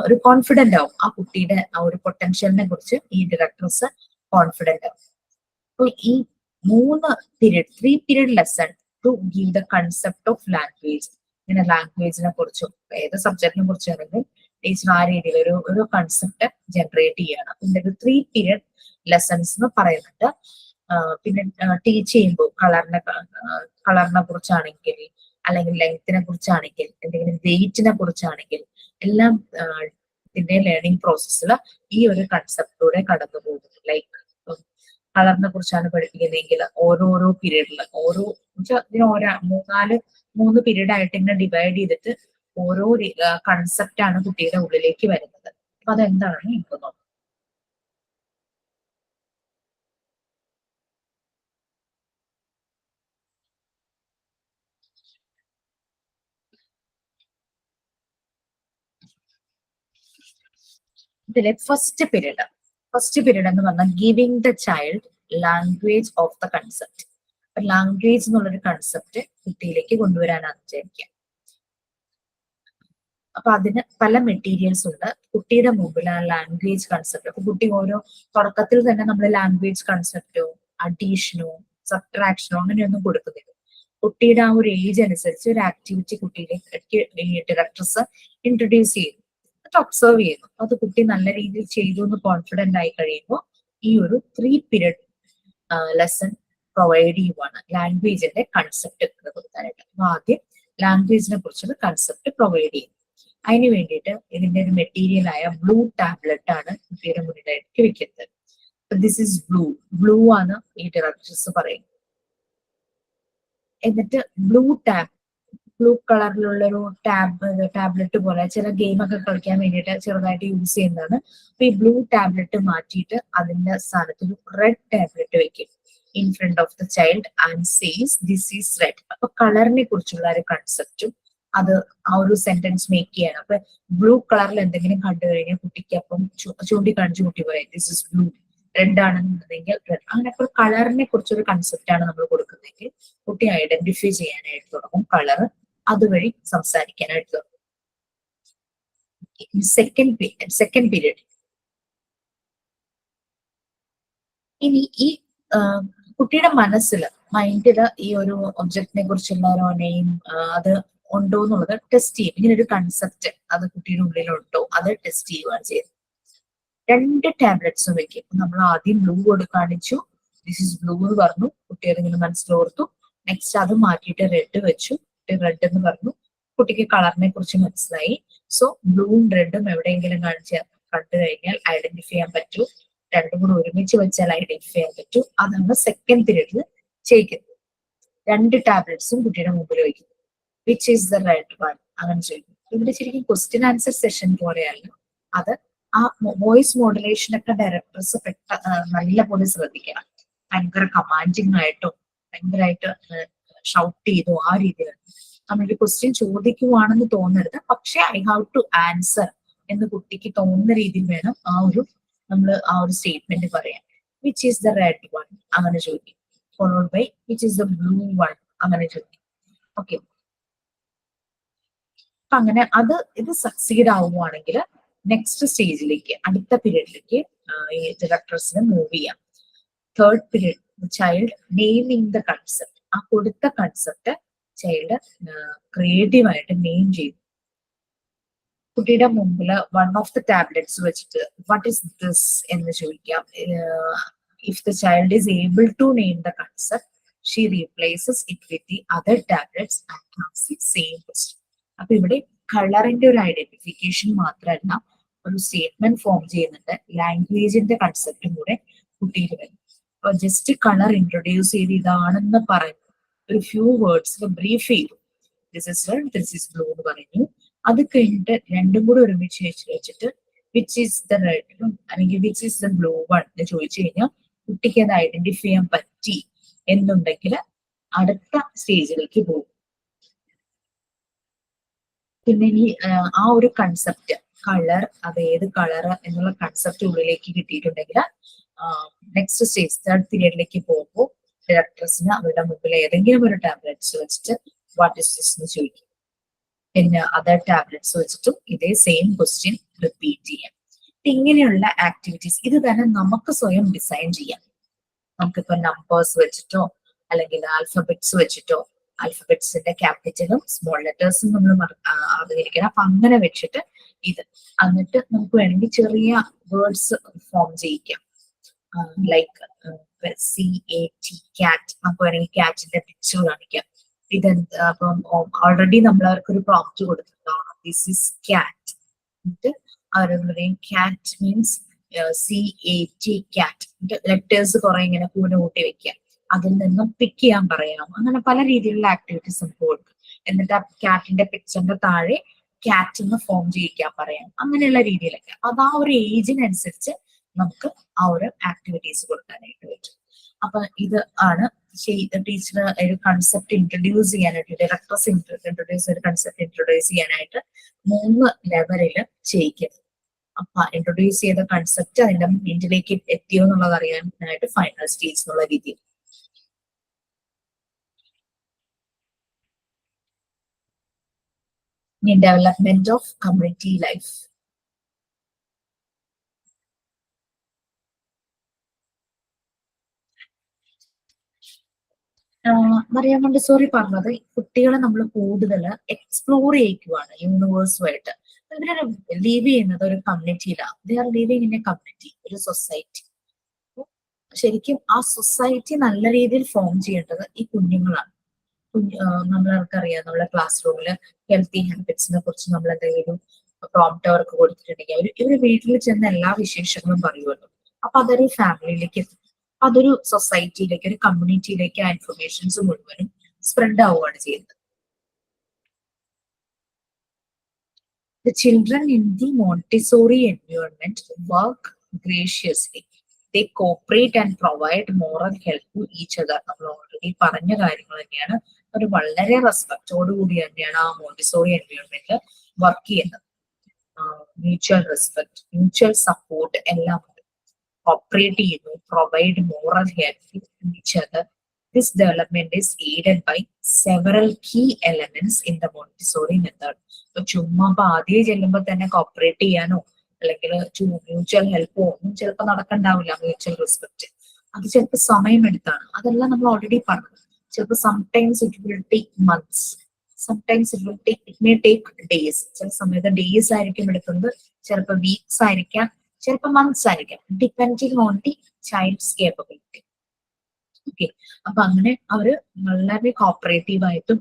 ഒരു കോൺഫിഡന്റ് ആവും. ആ കുട്ടിയുടെ ആ ഒരു പൊട്ടൻഷ്യലിനെ കുറിച്ച് ഈ ഡയറക്ടേഴ്സ് കോൺഫിഡന്റ് ആവും. അപ്പൊ ഈ 3 period lesson to give the concept of language. ഇങ്ങനെ ലാംഗ്വേജിനെ കുറിച്ചും ഏത് സബ്ജക്റ്റിനെ കുറിച്ചാണെങ്കിലും ടീച്ചർ ആ രീതിയിൽ ഒരു കൺസെപ്റ്റ് ജനറേറ്റ് ചെയ്യണം. ഇതിന്റെ 3 പീരീഡ് ലെസൺസ് എന്ന് പറയുന്നുണ്ട്. പിന്നെ ടീച്ച് ചെയ്യുമ്പോൾ കളറിനെ കുറിച്ചാണെങ്കിൽ, അല്ലെങ്കിൽ ലെങ്ത്തിനെ കുറിച്ചാണെങ്കിൽ, എന്തെങ്കിലും വെയിറ്റിനെ കുറിച്ചാണെങ്കിൽ എല്ലാം ഇതിന്റെ ലേണിംഗ് പ്രോസസ്സിൽ ഈ ഒരു കൺസെപ്റ്റിലൂടെ കടന്നു പോകുന്നു. ലൈക്ക് കളറിനെ കുറിച്ചാണ് പഠിപ്പിക്കുന്നതെങ്കിൽ ഓരോരോ പീരീഡിൽ ഇതിന് 3 പീരീഡ് ആയിട്ട് ഇങ്ങനെ ഡിവൈഡ് ചെയ്തിട്ട് ഓരോ കൺസെപ്റ്റ് ആണ് കുട്ടിയുടെ ഉള്ളിലേക്ക് വരുന്നത്. അപ്പൊ അതെന്താണ് എനിക്ക് നോക്കാം. ഇതിലെ ഫസ്റ്റ് പീരീഡ് എന്ന് പറഞ്ഞാൽ giving the child language of the concept. Language എന്നുള്ളൊരു കൺസെപ്റ്റ് കുട്ടിയിലേക്ക് കൊണ്ടുവരാനാണ് വിചാരിക്കുക. അപ്പൊ അതിന് പല മെറ്റീരിയൽസ് ഉണ്ട്. കുട്ടിയുടെ മുമ്പിൽ ആ ലാംഗ്വേജ് കൺസെപ്റ്റ്, അപ്പൊ കുട്ടി ഓരോ തുടക്കത്തിൽ തന്നെ നമ്മൾ ലാംഗ്വേജ് കൺസെപ്റ്റോ അഡീഷനോ സബ്ട്രാക്ഷനോ അങ്ങനെയൊന്നും കൊടുക്കുന്നില്ല. കുട്ടിയുടെ ആ ഒരു ഏജ് അനുസരിച്ച് ഒരു ആക്ടിവിറ്റി കുട്ടിയിലേക്ക് ഡയറക്ടേഴ്സ് ഇൻട്രൊഡ്യൂസ് ചെയ്യുന്നു, ഒബ്സർവ് ചെയ്യുന്നു. അത് കുട്ടി നല്ല രീതിയിൽ ചെയ്തു എന്ന് കോൺഫിഡന്റ് ആയി കഴിയുമ്പോൾ ഈ ഒരു 3 പീരീഡ് ലെസൺ പ്രൊവൈഡ് ചെയ്യുവാണ് ലാംഗ്വേജിന്റെ കൺസെപ്റ്റ് കൊടുക്കാനായിട്ട്. അപ്പൊ ആദ്യം ലാംഗ്വേജിനെ കുറിച്ചുള്ള കൺസെപ്റ്റ് പ്രൊവൈഡ് ചെയ്യും. അതിന് വേണ്ടിയിട്ട് ഇതിന്റെ ഒരു മെറ്റീരിയൽ ആയ ബ്ലൂ ടാബ്ലറ്റ് ആണ് കുട്ടിയുടെ മുന്നിലായിട്ട് വെക്കുന്നത്. ദിസ് ഇസ് ബ്ലൂ ആണ് ഈ ഡയറക്ടേഴ്സ് പറയുന്നത്. എന്നിട്ട് ബ്ലൂ കളറിലുള്ള ഒരു ടാബ്ലറ്റ് പോലെ ചില ഗെയിമൊക്കെ കളിക്കാൻ വേണ്ടിയിട്ട് ചെറുതായിട്ട് യൂസ് ചെയ്യുന്നതാണ്. അപ്പൊ ഈ ബ്ലൂ ടാബ്ലറ്റ് മാറ്റിയിട്ട് അതിന്റെ സ്ഥാനത്ത് ഒരു റെഡ് ടാബ്ലറ്റ് വെക്കും in front of the child and says this is red. അപ്പൊ കളറിനെ കുറിച്ചുള്ള ഒരു കൺസെപ്റ്റും അത് ആ ഒരു സെന്റൻസ് മേക്ക് ചെയ്യണം. അപ്പൊ ബ്ലൂ കളറിൽ എന്തെങ്കിലും കണ്ടു കഴിഞ്ഞാൽ കുട്ടിക്ക് അപ്പം ചൂണ്ടിക്കാണിച്ചു കുട്ടി പറയും ദിസ് ഇസ് ബ്ലൂ. റെഡ് ആണെന്നുണ്ടെങ്കിൽ റെഡ്. അങ്ങനെ അപ്പോൾ കളറിനെ കുറിച്ചൊരു കൺസെപ്റ്റ് ആണ് നമ്മൾ കൊടുക്കുന്നതെങ്കിൽ കുട്ടി ഐഡന്റിഫൈ ചെയ്യാനായിട്ട് തുടങ്ങും കളർ, അതുവഴി സംസാരിക്കാനായിട്ട് തുടങ്ങും. സെക്കൻഡ് പീരീഡ് ഇനി ഈ കുട്ടിയുടെ മൈൻഡില് ഈ ഒരു ഒബ്ജക്റ്റിനെ കുറിച്ചുള്ള ഒരു നെയിം അത് ഉണ്ടോ എന്നുള്ളത് ടെസ്റ്റ് ചെയ്യും. ഇങ്ങനെ ഒരു കൺസെപ്റ്റ് അത് കുട്ടിയുടെ ഉള്ളിലുണ്ടോ അത് ടെസ്റ്റ് ചെയ്യുകയാണ് ചെയ്യുന്നത്. 2 ടാബ്ലറ്റ്സും വെക്കും. നമ്മൾ ആദ്യം ബ്ലൂ കാണിച്ചു, ദിസ് ഇസ് ബ്ലൂ എന്ന് പറഞ്ഞു, കുട്ടി അതിങ്ങനെ മനസ്സിലോർത്തു. നെക്സ്റ്റ് അത് മാറ്റിയിട്ട് റെഡ് വെച്ചു, കുട്ടി റെഡ് എന്ന് പറഞ്ഞു, കുട്ടിക്ക് കളറിനെ കുറിച്ച് മനസ്സിലായി. സോ ബ്ലൂവും റെഡും എവിടെയെങ്കിലും കണ്ടു കഴിഞ്ഞാൽ ഐഡന്റിഫൈ ചെയ്യാൻ പറ്റൂ, രണ്ടും കൂടെ ഒരുമിച്ച് വെച്ചാൽ ഐഡന്റിഫൈ ചെയ്യാൻ പറ്റൂ. അതാണ് സെക്കൻഡ് പീരീഡിൽ ചെയ്യിക്കുന്നത്. 2 ടാബ്ലറ്റ്സും കുട്ടിയുടെ മുമ്പിൽ വയ്ക്കുന്നു. Which is the red one അങ്ങനെ ചോദിക്കും. ഇവിടെ ശരിക്കും ക്വസ്റ്റ്യൻ ആൻസർ സെഷൻ പോലെയല്ല, അത് ആ വോയിസ് മോഡുലേഷൻ ഒക്കെ ഡയറക്ടേഴ്സ് നല്ലപോലെ ശ്രദ്ധിക്കണം. ഭയങ്കര കമാൻഡിങ് ആയിട്ടും ഭയങ്കരമായിട്ട് ഷൗട്ട് ചെയ്തോ ആ രീതിയിലാണ്. നമ്മളൊരു ക്വസ്റ്റ്യൻ ചോദിക്കുവാണെന്ന് തോന്നരുത്, പക്ഷെ ഐ ഹാവ് ടു ആൻസർ എന്ന് കുട്ടിക്ക് തോന്നുന്ന രീതിയിൽ വേണം നമ്മൾ ആ ഒരു സ്റ്റേറ്റ്മെന്റ് പറയാൻ. Which is the red one അങ്ങനെ ചോദിക്കും. Followed by which is the blue one അങ്ങനെ ചോദിക്കും. ഓക്കെ, അപ്പൊ അങ്ങനെ ഇത് സക്സീഡ് ആവുകയാണെങ്കിൽ നെക്സ്റ്റ് സ്റ്റേജിലേക്ക്, അടുത്ത പീരീഡിലേക്ക് ഈ ഡയറക്ടേഴ്സിന് മൂവ് ചെയ്യാം. Third period, child naming the concept. ആ കൊടുത്ത കൺസെപ്റ്റ് ചൈൽഡ് ക്രിയേറ്റീവായിട്ട് നെയിം ചെയ്തു. കുട്ടിയുടെ മുമ്പിൽ വൺ ഓഫ് ദ ടാബ്ലറ്റ്സ് വെച്ചിട്ട് വാട്ട് ഈസ് ദിസ് എന്ന് ചോദിക്കാം. If the child is able to name the concept, she replaces it with the other tablets and asks the same question. അപ്പൊ ഇവിടെ കളറിന്റെ ഒരു ഐഡന്റിഫിക്കേഷൻ മാത്രമല്ല, ഒരു സ്റ്റേറ്റ്മെന്റ് ഫോം ചെയ്യുന്നുണ്ട്, ലാംഗ്വേജിന്റെ കൺസെപ്റ്റും കൂടെ കുട്ടിയിൽ വരും. അപ്പൊ ജസ്റ്റ് കളർ ഇൻട്രൊഡ്യൂസ് ചെയ്ത് ഇതാണെന്ന് പറഞ്ഞു, ഒരു ഫ്യൂ വേർഡ്സ് ബ്രീഫ് ചെയ്തു. This is red, this is blue എന്ന് പറഞ്ഞു. അത് കഴിഞ്ഞിട്ട് രണ്ടും കൂടെ ഒരുമിച്ച് വെച്ചിട്ട് വിച്ച് ഈസ് ദ റെഡ് അല്ലെങ്കിൽ which is the blue one എന്ന് ചോദിച്ചു കഴിഞ്ഞാൽ കുട്ടിക്ക് അത് ഐഡന്റിഫൈ ചെയ്യാൻ പറ്റി എന്നുണ്ടെങ്കിൽ അടുത്ത സ്റ്റേജിലേക്ക് പോകും. പിന്നെ ഈ ആ ഒരു കൺസെപ്റ്റ് കളർ, അത് ഏത് കളർ എന്നുള്ള കൺസെപ്റ്റ് ഉള്ളിലേക്ക് കിട്ടിയിട്ടുണ്ടെങ്കിൽ നെക്സ്റ്റ് സ്റ്റേജ് തേർഡ് പീരീഡിലേക്ക് പോകുമ്പോൾ ഡയറക്ടേഴ്സിന് അവരുടെ മുമ്പിൽ ഏതെങ്കിലും ഒരു ടാബ്ലറ്റ്സ് വെച്ചിട്ട് വാട്ട് ഇസ് ദിസ് എന്ന് ചോദിക്കും. പിന്നെ അതർ ടാബ്ലറ്റ്സ് വെച്ചിട്ടും ഇതേ സെയിം ക്വസ്റ്റ്യൻ റിപ്പീറ്റ് ചെയ്യാം. ഇങ്ങനെയുള്ള ആക്ടിവിറ്റീസ് ഇത് തന്നെ നമുക്ക് സ്വയം ഡിസൈൻ ചെയ്യാം. നമുക്കിപ്പോ നമ്പേഴ്സ് വെച്ചിട്ടോ അല്ലെങ്കിൽ ആൽഫബറ്റ്സ് വെച്ചിട്ടോ, ആൽഫബറ്റ്സിന്റെ ക്യാപിറ്റലും സ്മോൾ ലെറ്റേഴ്സും നമ്മൾ അറിഞ്ഞിരിക്കണം. അപ്പൊ അങ്ങനെ വെച്ചിട്ട് എന്നിട്ട് നമുക്ക് വേണമെങ്കിൽ ചെറിയ വേർഡ്സ് ഫോം ചെയ്യിക്കാം. ലൈക്ക് CAT കാറ്റ്, നമുക്ക് വേണമെങ്കിൽ കാറ്റിന്റെ പിക്ചർ കാണിക്കാം. അപ്പം ഓൾറെഡി നമ്മൾ അവർക്കൊരു പ്രോംപ്റ്റ് കൊടുത്തിട്ടുണ്ടാവണം, ദിസ് ഇസ് കാറ്റ്. എന്നിട്ട് അവരോട് പറയും കാറ്റ് മീൻസ് CAT കാറ്റ്. ലെറ്റേഴ്സ് കുറെ ഇങ്ങനെ കൂട്ടി വെക്കുക, അതിൽ നിന്നും പിക്ക് ചെയ്യാൻ പറയാം. അങ്ങനെ പല രീതിയിലുള്ള ആക്ടിവിറ്റീസ് നമുക്ക് കൊടുക്കും. എന്നിട്ട് ആ കാറ്റിന്റെ പിക്ചറിന്റെ താഴെ കാറ്റ് എന്ന് ഫോം ചെയ്യിക്കാൻ പറയാം. അങ്ങനെയുള്ള രീതിയിലൊക്കെ അത് ആ ഒരു ഏജിനനുസരിച്ച് നമുക്ക് ആ ഒരു ആക്ടിവിറ്റീസ് കൊടുക്കാനായിട്ട് പറ്റും. അപ്പൊ ഇത് ആണ് ടീച്ചർ ഒരു കൺസെപ്റ്റ് ഇൻട്രൊഡ്യൂസ് ചെയ്യാനായിട്ട്, ഡയറക്ടേഴ്സ് ഒരു കൺസെപ്റ്റ് ഇൻട്രൊഡ്യൂസ് ചെയ്യാനായിട്ട് 3 ലെവലില് ചെയ്യിക്കുന്നത്. അപ്പൊ ഇൻട്രൊഡ്യൂസ് ചെയ്ത കൺസെപ്റ്റ് അതിന്റെ മൈൻഡിലേക്ക് എത്തിയോ എന്നുള്ളത് അറിയാനായിട്ട് ഫൈനൽ സ്റ്റേജ് എന്നുള്ള രീതിയിൽ. Development of community life. Maria Montessori പറഞ്ഞത് കുട്ടികളെ നമ്മൾ കൂടുതൽ എക്സ്പ്ലോർ ചെയ്യിക്കുവാണ് യൂണിവേഴ്സുമായിട്ട്. ഇവര് ലീവ് ചെയ്യുന്നത് ഒരു കമ്മ്യൂണിറ്റിയിലാണ്. They are living in a community, ഒരു സൊസൈറ്റി. ശരിക്കും ആ സൊസൈറ്റി നല്ല രീതിയിൽ ഫോം ചെയ്യേണ്ടത് ഈ കുഞ്ഞുങ്ങളാണ്. നമ്മൾക്കറിയാം, നമ്മളെ ക്ലാസ് റൂമിൽ ഹെൽത്തി ഹാബിറ്റ്സിനെ കുറിച്ച് നമ്മൾ എന്തെങ്കിലും പ്രോംപ്റ്റ് അവർക്ക് കൊടുത്തിട്ടുണ്ടെങ്കിൽ ഇവര് വീട്ടിൽ ചെന്ന് എല്ലാ വിശേഷങ്ങളും പറയുമല്ലോ. അപ്പൊ അതൊരു ഫാമിലിയിലേക്ക് എത്തും, അതൊരു സൊസൈറ്റിയിലേക്ക്, ഒരു കമ്മ്യൂണിറ്റിയിലേക്ക് ആ ഇൻഫർമേഷൻസ് മുഴുവനും സ്പ്രെഡ് ആവുകയാണ് ചെയ്യുന്നത്. The children in the Montessori environment work graciously. They cooperate and provide moral help to each other. നമ്മൾ ഓൾറെഡി പറഞ്ഞ കാര്യങ്ങൾ തന്നെയാണ്. ഒരു വളരെ റെസ്പെക്റ്റോട് കൂടി തന്നെയാണ് ആ മോണ്ടിസോറി എൻവയോൺമെന്റിൽ വർക്ക് ചെയ്യുന്നത്. മ്യൂച്വൽ റെസ്പെക്ട്, മ്യൂച്വൽ സപ്പോർട്ട് എല്ലാം കോപ്പറേറ്റ് ചെയ്യുന്നു, provide moral help to each other. This development is aided by several key elements in the Montessori method. So ചുമ്മാ ആദ്യം ചെല്ലുമ്പോൾ തന്നെ കോപ്പറേറ്റ് ചെയ്യാനോ അല്ലെങ്കിൽ മ്യൂച്വൽ ഹെൽപ്പോ ഒന്നും ചിലപ്പോൾ നടക്കണ്ടാവില്ല. മ്യൂച്വൽ റെസ്പെക്ട് അത് ചിലപ്പോൾ സമയമെടുത്താണ്. അതെല്ലാം നമ്മൾ ഓൾറെഡി പറഞ്ഞത്. ചിലപ്പോൾ sometimes it will take months, sometimes it may take days. ചില സമയത്ത് ഡേയ്സ് ആയിരിക്കും എടുക്കുന്നത്, ചിലപ്പോൾ വീക്സ് ആയിരിക്കാം, ചിലപ്പോൾ മന്ത്സ് ആയിരിക്കാം, depending on the child's capability. Okay, അപ്പൊ അങ്ങനെ അവര് വളരെ കോപ്പറേറ്റീവ് ആയിട്ടും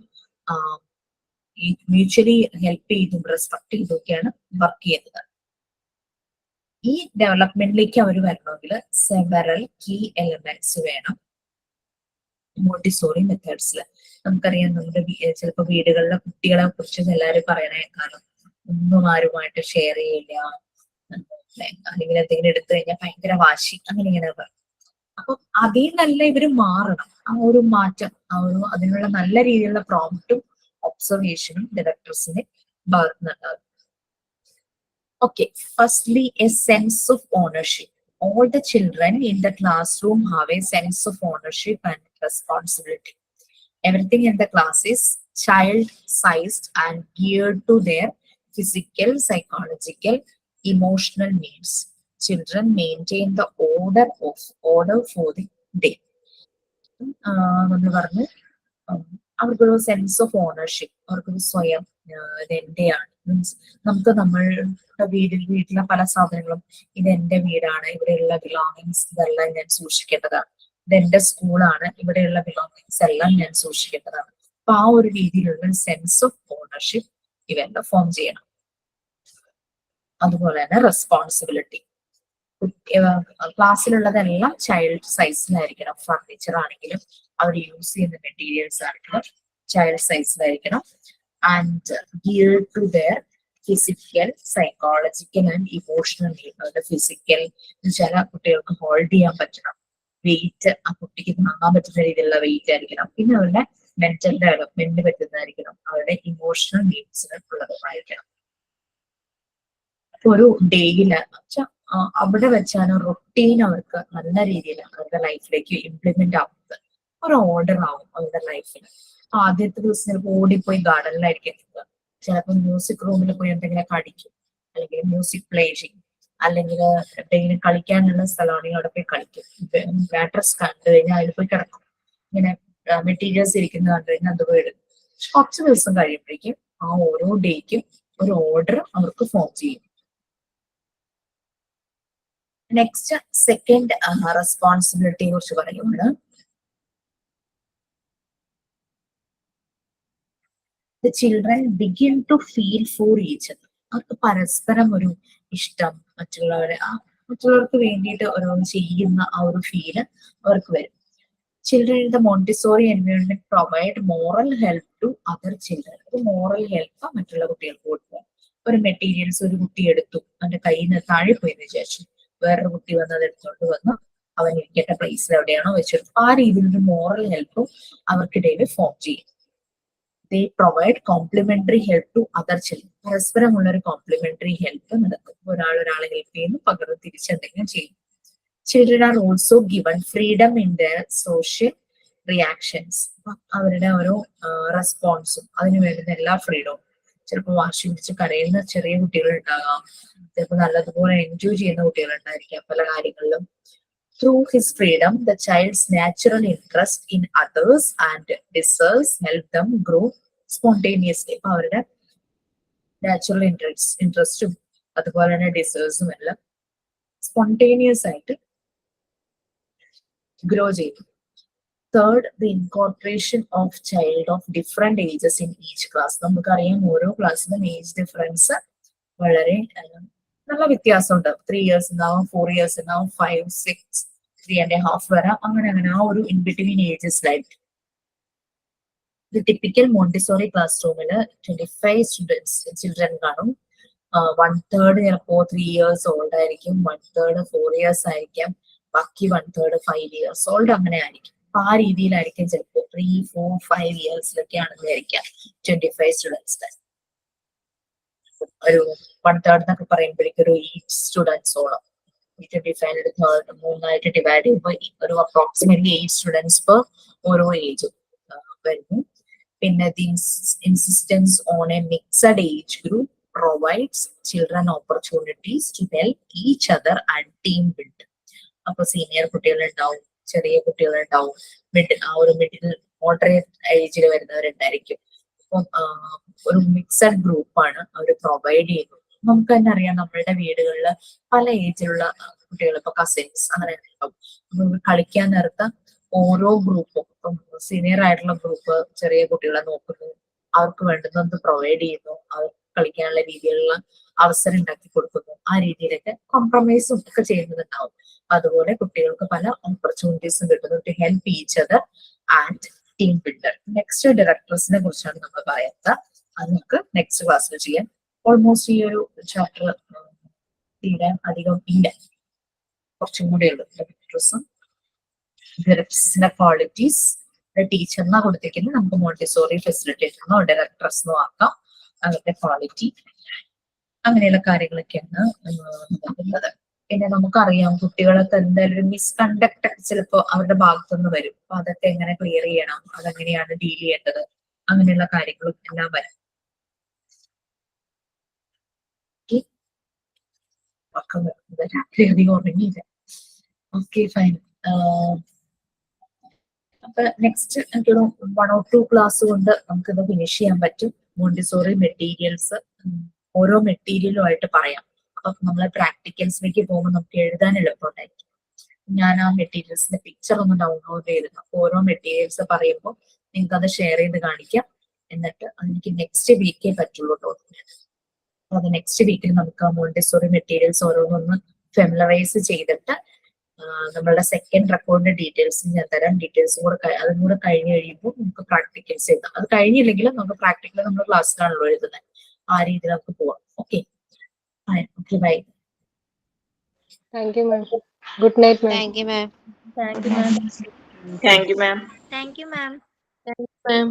മ്യൂച്വലി ഹെൽപ്പ് ചെയ്തും റെസ്പെക്ട് ചെയ്തൊക്കെയാണ് വർക്ക് ചെയ്യുന്നത്. ഈ ഡെവലപ്മെന്റിലേക്ക് അവർ വരണമെങ്കിൽ സെവറൽ കീ എലമെന്റ്സ് വേണം. മോണ്ടിസോറി മെത്തേഡ്സിൽ നമുക്കറിയാം, നമ്മുടെ ചിലപ്പോൾ വീടുകളിലെ കുട്ടികളെ കുറിച്ച് എല്ലാവരും പറയണേ കാരണം ഒന്നും ആരുമായിട്ട് ഷെയർ ചെയ്യില്ല, അല്ലെങ്കിൽ എന്തെങ്കിലും എടുത്തു കഴിഞ്ഞാൽ ഭയങ്കര വാശി, അങ്ങനെ ഇങ്ങനെ പറയും. അപ്പൊ അതിൽ നല്ല ഇവര് മാറണം. ആ ഒരു മാറ്റം, അതിനുള്ള നല്ല രീതിയിലുള്ള പ്രോംപ്റ്റും ഒബ്സർവേഷനും ഡയറക്ടേഴ്സിന്റെ ഭാഗത്തുനിന്നുണ്ടാകും. Okay, firstly, a sense of ownership. All the children in the classroom have a sense of ownership and responsibility. Everything in the class is child-sized and geared to their physical, psychological, emotional needs. Children maintain the order for the day. നമ്മൾ പറഞ്ഞു അവർക്കൊരു sense of ownership, അവർക്കൊരു സ്വയം ഇതെന്റെയാണ്. Means നമുക്ക് നമ്മളുടെ വീട്ടിലെ പല സാധനങ്ങളും ഇതെന്റെ വീടാണ്, ഇവിടെയുള്ള ബിലോങ്ങിങ്സ് ഇതെല്ലാം ഞാൻ സൂക്ഷിക്കേണ്ടതാണ്, ഇതെന്റെ സ്കൂളാണ്, ഇവിടെയുള്ള ബിലോങ്ങിങ്സ് എല്ലാം ഞാൻ സൂക്ഷിക്കേണ്ടതാണ്. അപ്പൊ ആ ഒരു രീതിയിലുള്ള സെൻസ് ഓഫ് ഓണർഷിപ്പ് ഇവരുടെ ഫോം ചെയ്യണം. അതുപോലെ തന്നെ റെസ്പോൺസിബിലിറ്റി, ക്ലാസ്സിലുള്ളതെല്ലാം ചൈൽഡ് സൈസിലായിരിക്കണം. ഫർണിച്ചർ ആണെങ്കിലും അവർ യൂസ് ചെയ്യുന്ന മെറ്റീരിയൽസ് ആണെങ്കിലും ചൈൽഡ് സൈസിലായിരിക്കണം. And geared to their physical, psychological and emotional need. അവരുടെ ഫിസിക്കൽ, ചില കുട്ടികൾക്ക് ഹോൾഡ് ചെയ്യാൻ പറ്റണം, വെയിറ്റ് ആ കുട്ടിക്ക് താങ്ങാൻ പറ്റുന്ന രീതിയിലുള്ള വെയിറ്റ് ആയിരിക്കണം. പിന്നെ അവരുടെ മെന്റൽ ഡെവലപ്മെന്റിന് പറ്റുന്നതായിരിക്കണം, അവരുടെ ഇമോഷണൽ നീഡ്സിന് ഉള്ളതുമായിരിക്കണം. ഒരു ഡേയില് അവിടെ വെച്ചാണ് റൊട്ടീൻ അവർക്ക് നല്ല രീതിയിൽ അവരുടെ ലൈഫിലേക്ക് ഇംപ്ലിമെന്റ് ആവുന്നത്. ഒരു ഓർഡർ ആവും അവരുടെ ലൈഫിൽ. ആദ്യത്തെ ദിവസം ചിലപ്പോൾ ഓടിപ്പോയി ഗാർഡനിലായിരിക്കും നിൽക്കുക, ചിലപ്പോൾ മ്യൂസിക് റൂമിൽ പോയി എന്തെങ്കിലും കളിക്കും, അല്ലെങ്കിൽ മ്യൂസിക് പ്ലേ ചെയ്യും, അല്ലെങ്കിൽ എന്തെങ്കിലും കളിക്കാനുള്ള സ്ഥലമാണെങ്കിൽ അവിടെ പോയി കളിക്കും. മാട്രസ് കണ്ടു കഴിഞ്ഞാൽ അതിൽ പോയി കിടക്കും. ഇങ്ങനെ മെറ്റീരിയൽസ് ഇരിക്കുന്നത് കണ്ടു കഴിഞ്ഞാൽ അത് പോയി എടുക്കും. കുറച്ച് ദിവസം കഴിയുമ്പോഴേക്കും ആ ഓരോ ഡേയ്ക്കും ഒരു ഓർഡർ അവർക്ക് ഫോം ചെയ്യും. നെക്സ്റ്റ് സെക്കൻഡ് റെസ്പോൺസിബിലിറ്റിയെ കുറിച്ച് പറയുന്നത് the children begin to feel for each other. അവർക്ക് പരസ്പരം ഒരു ഇഷ്ടം, മറ്റുള്ളവർക്ക് വേണ്ടിയിട്ട് ഓരോന്ന് ചെയ്യുന്ന ആ ഒരു ഫീല് അവർക്ക് വരും. Children in the Montessori environment provide moral help to other children. ഒരു മോറൽ ഹെൽപ്പ് മറ്റുള്ള കുട്ടികൾക്ക് കൊടുക്കുക. ഒരു മെറ്റീരിയൽസ് ഒരു കുട്ടി എടുത്തു, അവന്റെ കയ്യിൽ നിന്ന് താഴെ പോയെന്ന് വിചാരിച്ചു, വേറൊരു കുട്ടി വന്ന് അത് എടുത്തോണ്ട് വന്ന് അവൻ ഇരിക്കേണ്ട പ്ലേസിൽ എവിടെയാണോ വെച്ചെടുത്തു. ആ രീതിയിലൊരു മോറൽ ഹെൽപ്പും അവർക്കിടയിൽ ഫോം ചെയ്യും. They provide complementary help to other children. പരസ്പരമുള്ള ഒരു കോംപ്ലിമെന്ററി ഹെൽപ്പ് നടക്കും. ഒരാളെ ഹെൽപ്പ് ചെയ്യുന്നു, പകരം തിരിച്ചെന്തെങ്കിലും ചെയ്യും. Children are also given freedom in their social reactions. അവരുടെ ഓരോ റെസ്പോൺസും അതിന് വേണ്ടുന്ന എല്ലാ ഫ്രീഡവും. ചിലപ്പോൾ വാശി പിടിച്ച് കരയുന്ന ചെറിയ കുട്ടികൾ ഉണ്ടാകാം, ചിലപ്പോൾ നല്ലതുപോലെ എൻജോയ് ചെയ്യുന്ന കുട്ടികൾ ഉണ്ടായിരിക്കാം പല കാര്യങ്ങളിലും. Through his freedom, the child's natural interest in others and desires help them grow spontaneously. അപ്പൊ അവരുടെ നാച്ചുറൽ ഇൻട്രസ്റ്റും അതുപോലെ തന്നെ ഡിസേഴ്സും എല്ലാം സ്പോണ്ടേനിയസ് ആയിട്ട് ഗ്രോ ചെയ്തു. Third, the incorporation of child of different ages in each class. നമുക്കറിയാം ഓരോ ക്ലാസ്സിലും ഏജ് ഡിഫറൻസ് വളരെ നല്ല വ്യത്യാസമുണ്ട്. 3 years ഉണ്ടാവും, 4 years ഉണ്ടാവും, 5, 6, 3.5 വരെ, അങ്ങനെ ആ ഒരു ഇൻ ബിറ്റ്വീൻ ഏജസിലായിട്ട്. The typical Montessori classroom-ല് 25 ചിൽഡ്രൻ കാണും. 1/3 ചിലപ്പോ 3 years old ആയിരിക്കും, 1/3 4 years ആയിരിക്കാം, ബാക്കി 1/3 5 years old അങ്ങനെ ആയിരിക്കും. അപ്പൊ ആ രീതിയിലായിരിക്കും ചിലപ്പോ 3, 4, 5 yearsലൊക്കെ ആണെന്ന് ആയിരിക്കാം 25 സ്റ്റുഡൻസിന്. ഒരു 1/3 എന്നൊക്കെ പറയുമ്പോഴേക്കും ഒരു 8 സ്റ്റുഡൻസോളം 25 3ആയിട്ട് ഡിവൈഡ് ചെയ്യുമ്പോൾ ഒരു അപ്രോക്സിമേറ്റ്ലി 8 സ്റ്റുഡൻസ് പെർ ഓരോ ഏജും വരുന്നു. പിന്നെ the insistence on a mixed age group provides children opportunities to help each other and team build. അപ്പൊ സീനിയർ കുട്ടികളുണ്ടാവും, ചെറിയ കുട്ടികളുണ്ടാവും, മിഡിൽ മോഡറേറ്റ് ഏജിൽ വരുന്നവരുണ്ടായിരിക്കും. അപ്പം ഒരു മിക്സഡ് ഗ്രൂപ്പാണ് അവർ പ്രൊവൈഡ് ചെയ്യുന്നത്. നമുക്ക് തന്നെ അറിയാം, നമ്മളുടെ വീടുകളിൽ പല ഏജിലുള്ള കുട്ടികൾ, ഇപ്പൊ കസിൻസ് അങ്ങനെ ഉണ്ടാവും. കളിക്കാൻ നേരത്ത് ഓരോ ഗ്രൂപ്പും, ഇപ്പം സീനിയർ ആയിട്ടുള്ള ഗ്രൂപ്പ് ചെറിയ കുട്ടികളെ നോക്കുന്നു, അവർക്ക് വേണ്ടുന്നത് പ്രൊവൈഡ് ചെയ്യുന്നു, അവർക്ക് കളിക്കാനുള്ള രീതിയിലുള്ള അവസരം ഉണ്ടാക്കി കൊടുക്കുന്നു, ആ രീതിയിലൊക്കെ കോംപ്രമൈസും ഒക്കെ ചെയ്യുന്നുണ്ടാവും. അതുപോലെ കുട്ടികൾക്ക് പല ഓപ്പർച്യൂണിറ്റീസും കിട്ടുന്നു to help each other and team builder. Next ഡയറക്ടേഴ്സിനെ കുറിച്ചാണ് നമ്മൾ പറയുന്നത്. അത് നമുക്ക് നെക്സ്റ്റ് ക്ലാസ്സിൽ ചെയ്യാം. ഓൾമോസ്റ്റ് ഈ ഒരു ചാപ്റ്റർ തീരാൻ അധികം ഇല്ല, കുറച്ചും കൂടെ ഉള്ളു. ഡയറക്ടേഴ്സും ഡയറക്ടേഴ്സിന്റെ ക്വാളിറ്റീസ് ടീച്ചറിനാ കൊടുത്തിരിക്കുന്നത്. നമുക്ക് മോണ്ടിസോറി ഫെസിലിറ്റേറ്ററിനോ ഡയറക്ടേഴ്സിനോ ആക്കാം. അവരുടെ ക്വാളിറ്റി അങ്ങനെയുള്ള കാര്യങ്ങളൊക്കെയാണ് നോക്കുന്നത്. പിന്നെ നമുക്കറിയാം കുട്ടികളൊക്കെ എന്തായാലും ഒരു മിസ്കണ്ടക്ട് ഒക്കെ ചിലപ്പോൾ അവരുടെ ഭാഗത്തുനിന്ന് വരും. അപ്പൊ അതൊക്കെ എങ്ങനെ ക്ലിയർ ചെയ്യണം, അതെങ്ങനെയാണ് ഡീൽ ചെയ്യേണ്ടത്, അങ്ങനെയുള്ള കാര്യങ്ങളും എല്ലാം വരും. രാത്രി അധികം ഉറങ്ങിയില്ല. Okay fine. അപ്പൊ നെക്സ്റ്റ് എനിക്കൊരു 1 or 2 ക്ലാസ് കൊണ്ട് നമുക്കിത് ഫിനിഷ് ചെയ്യാൻ പറ്റും. മോണ്ടിസോറി മെറ്റീരിയൽസ് ഓരോ മെറ്റീരിയലും ആയിട്ട് പറയാം. അപ്പൊ നമ്മളെ പ്രാക്ടിക്കൽസിലേക്ക് പോകുമ്പോൾ നമുക്ക് എഴുതാൻ എളുപ്പമുണ്ടായിരിക്കും. ഞാൻ ആ മെറ്റീരിയൽസിന്റെ പിക്ചർ ഒന്ന് ഡൗൺലോഡ് ചെയ്തിരുന്നു. അപ്പൊ ഓരോ മെറ്റീരിയൽസ് പറയുമ്പോൾ നിങ്ങൾക്ക് അത് ഷെയർ ചെയ്ത് കാണിക്കാം. എന്നിട്ട് അതെനിക്ക് നെക്സ്റ്റ് വീക്കേ പറ്റുള്ളൂ കേട്ടോ. അത് നെക്സ്റ്റ് വീക്കിൽ നമുക്ക് ആ മോണ്ടിസോറി മെറ്റീരിയൽസ് ഓരോന്നൊന്ന് ഫെമിലറൈസ് ചെയ്തിട്ട് നമ്മളുടെ സെക്കൻഡ് റെക്കോർഡിന്റെ ഡീറ്റെയിൽസ് ഞാൻ തരാം. ഡീറ്റെയിൽസും കൂടെ അതും കൂടെ കഴിഞ്ഞ് കഴിയുമ്പോൾ നമുക്ക് പ്രാക്ടിക്കൽസ് എഴുതാം. അത് കഴിഞ്ഞില്ലെങ്കിലും നമുക്ക് പ്രാക്ടിക്കൽ നമ്മൾ ക്ലാസ്സിലാണല്ലോ എഴുതുന്നത്. ആ രീതിയിൽ നമുക്ക് പോവാം. Okay okay bye. Thank you, ma'am. Good night, ma'am. Thank you, ma'am. Thank you, ma'am. Thank you, ma'am. Thank you, ma'am. Thank you, ma'am.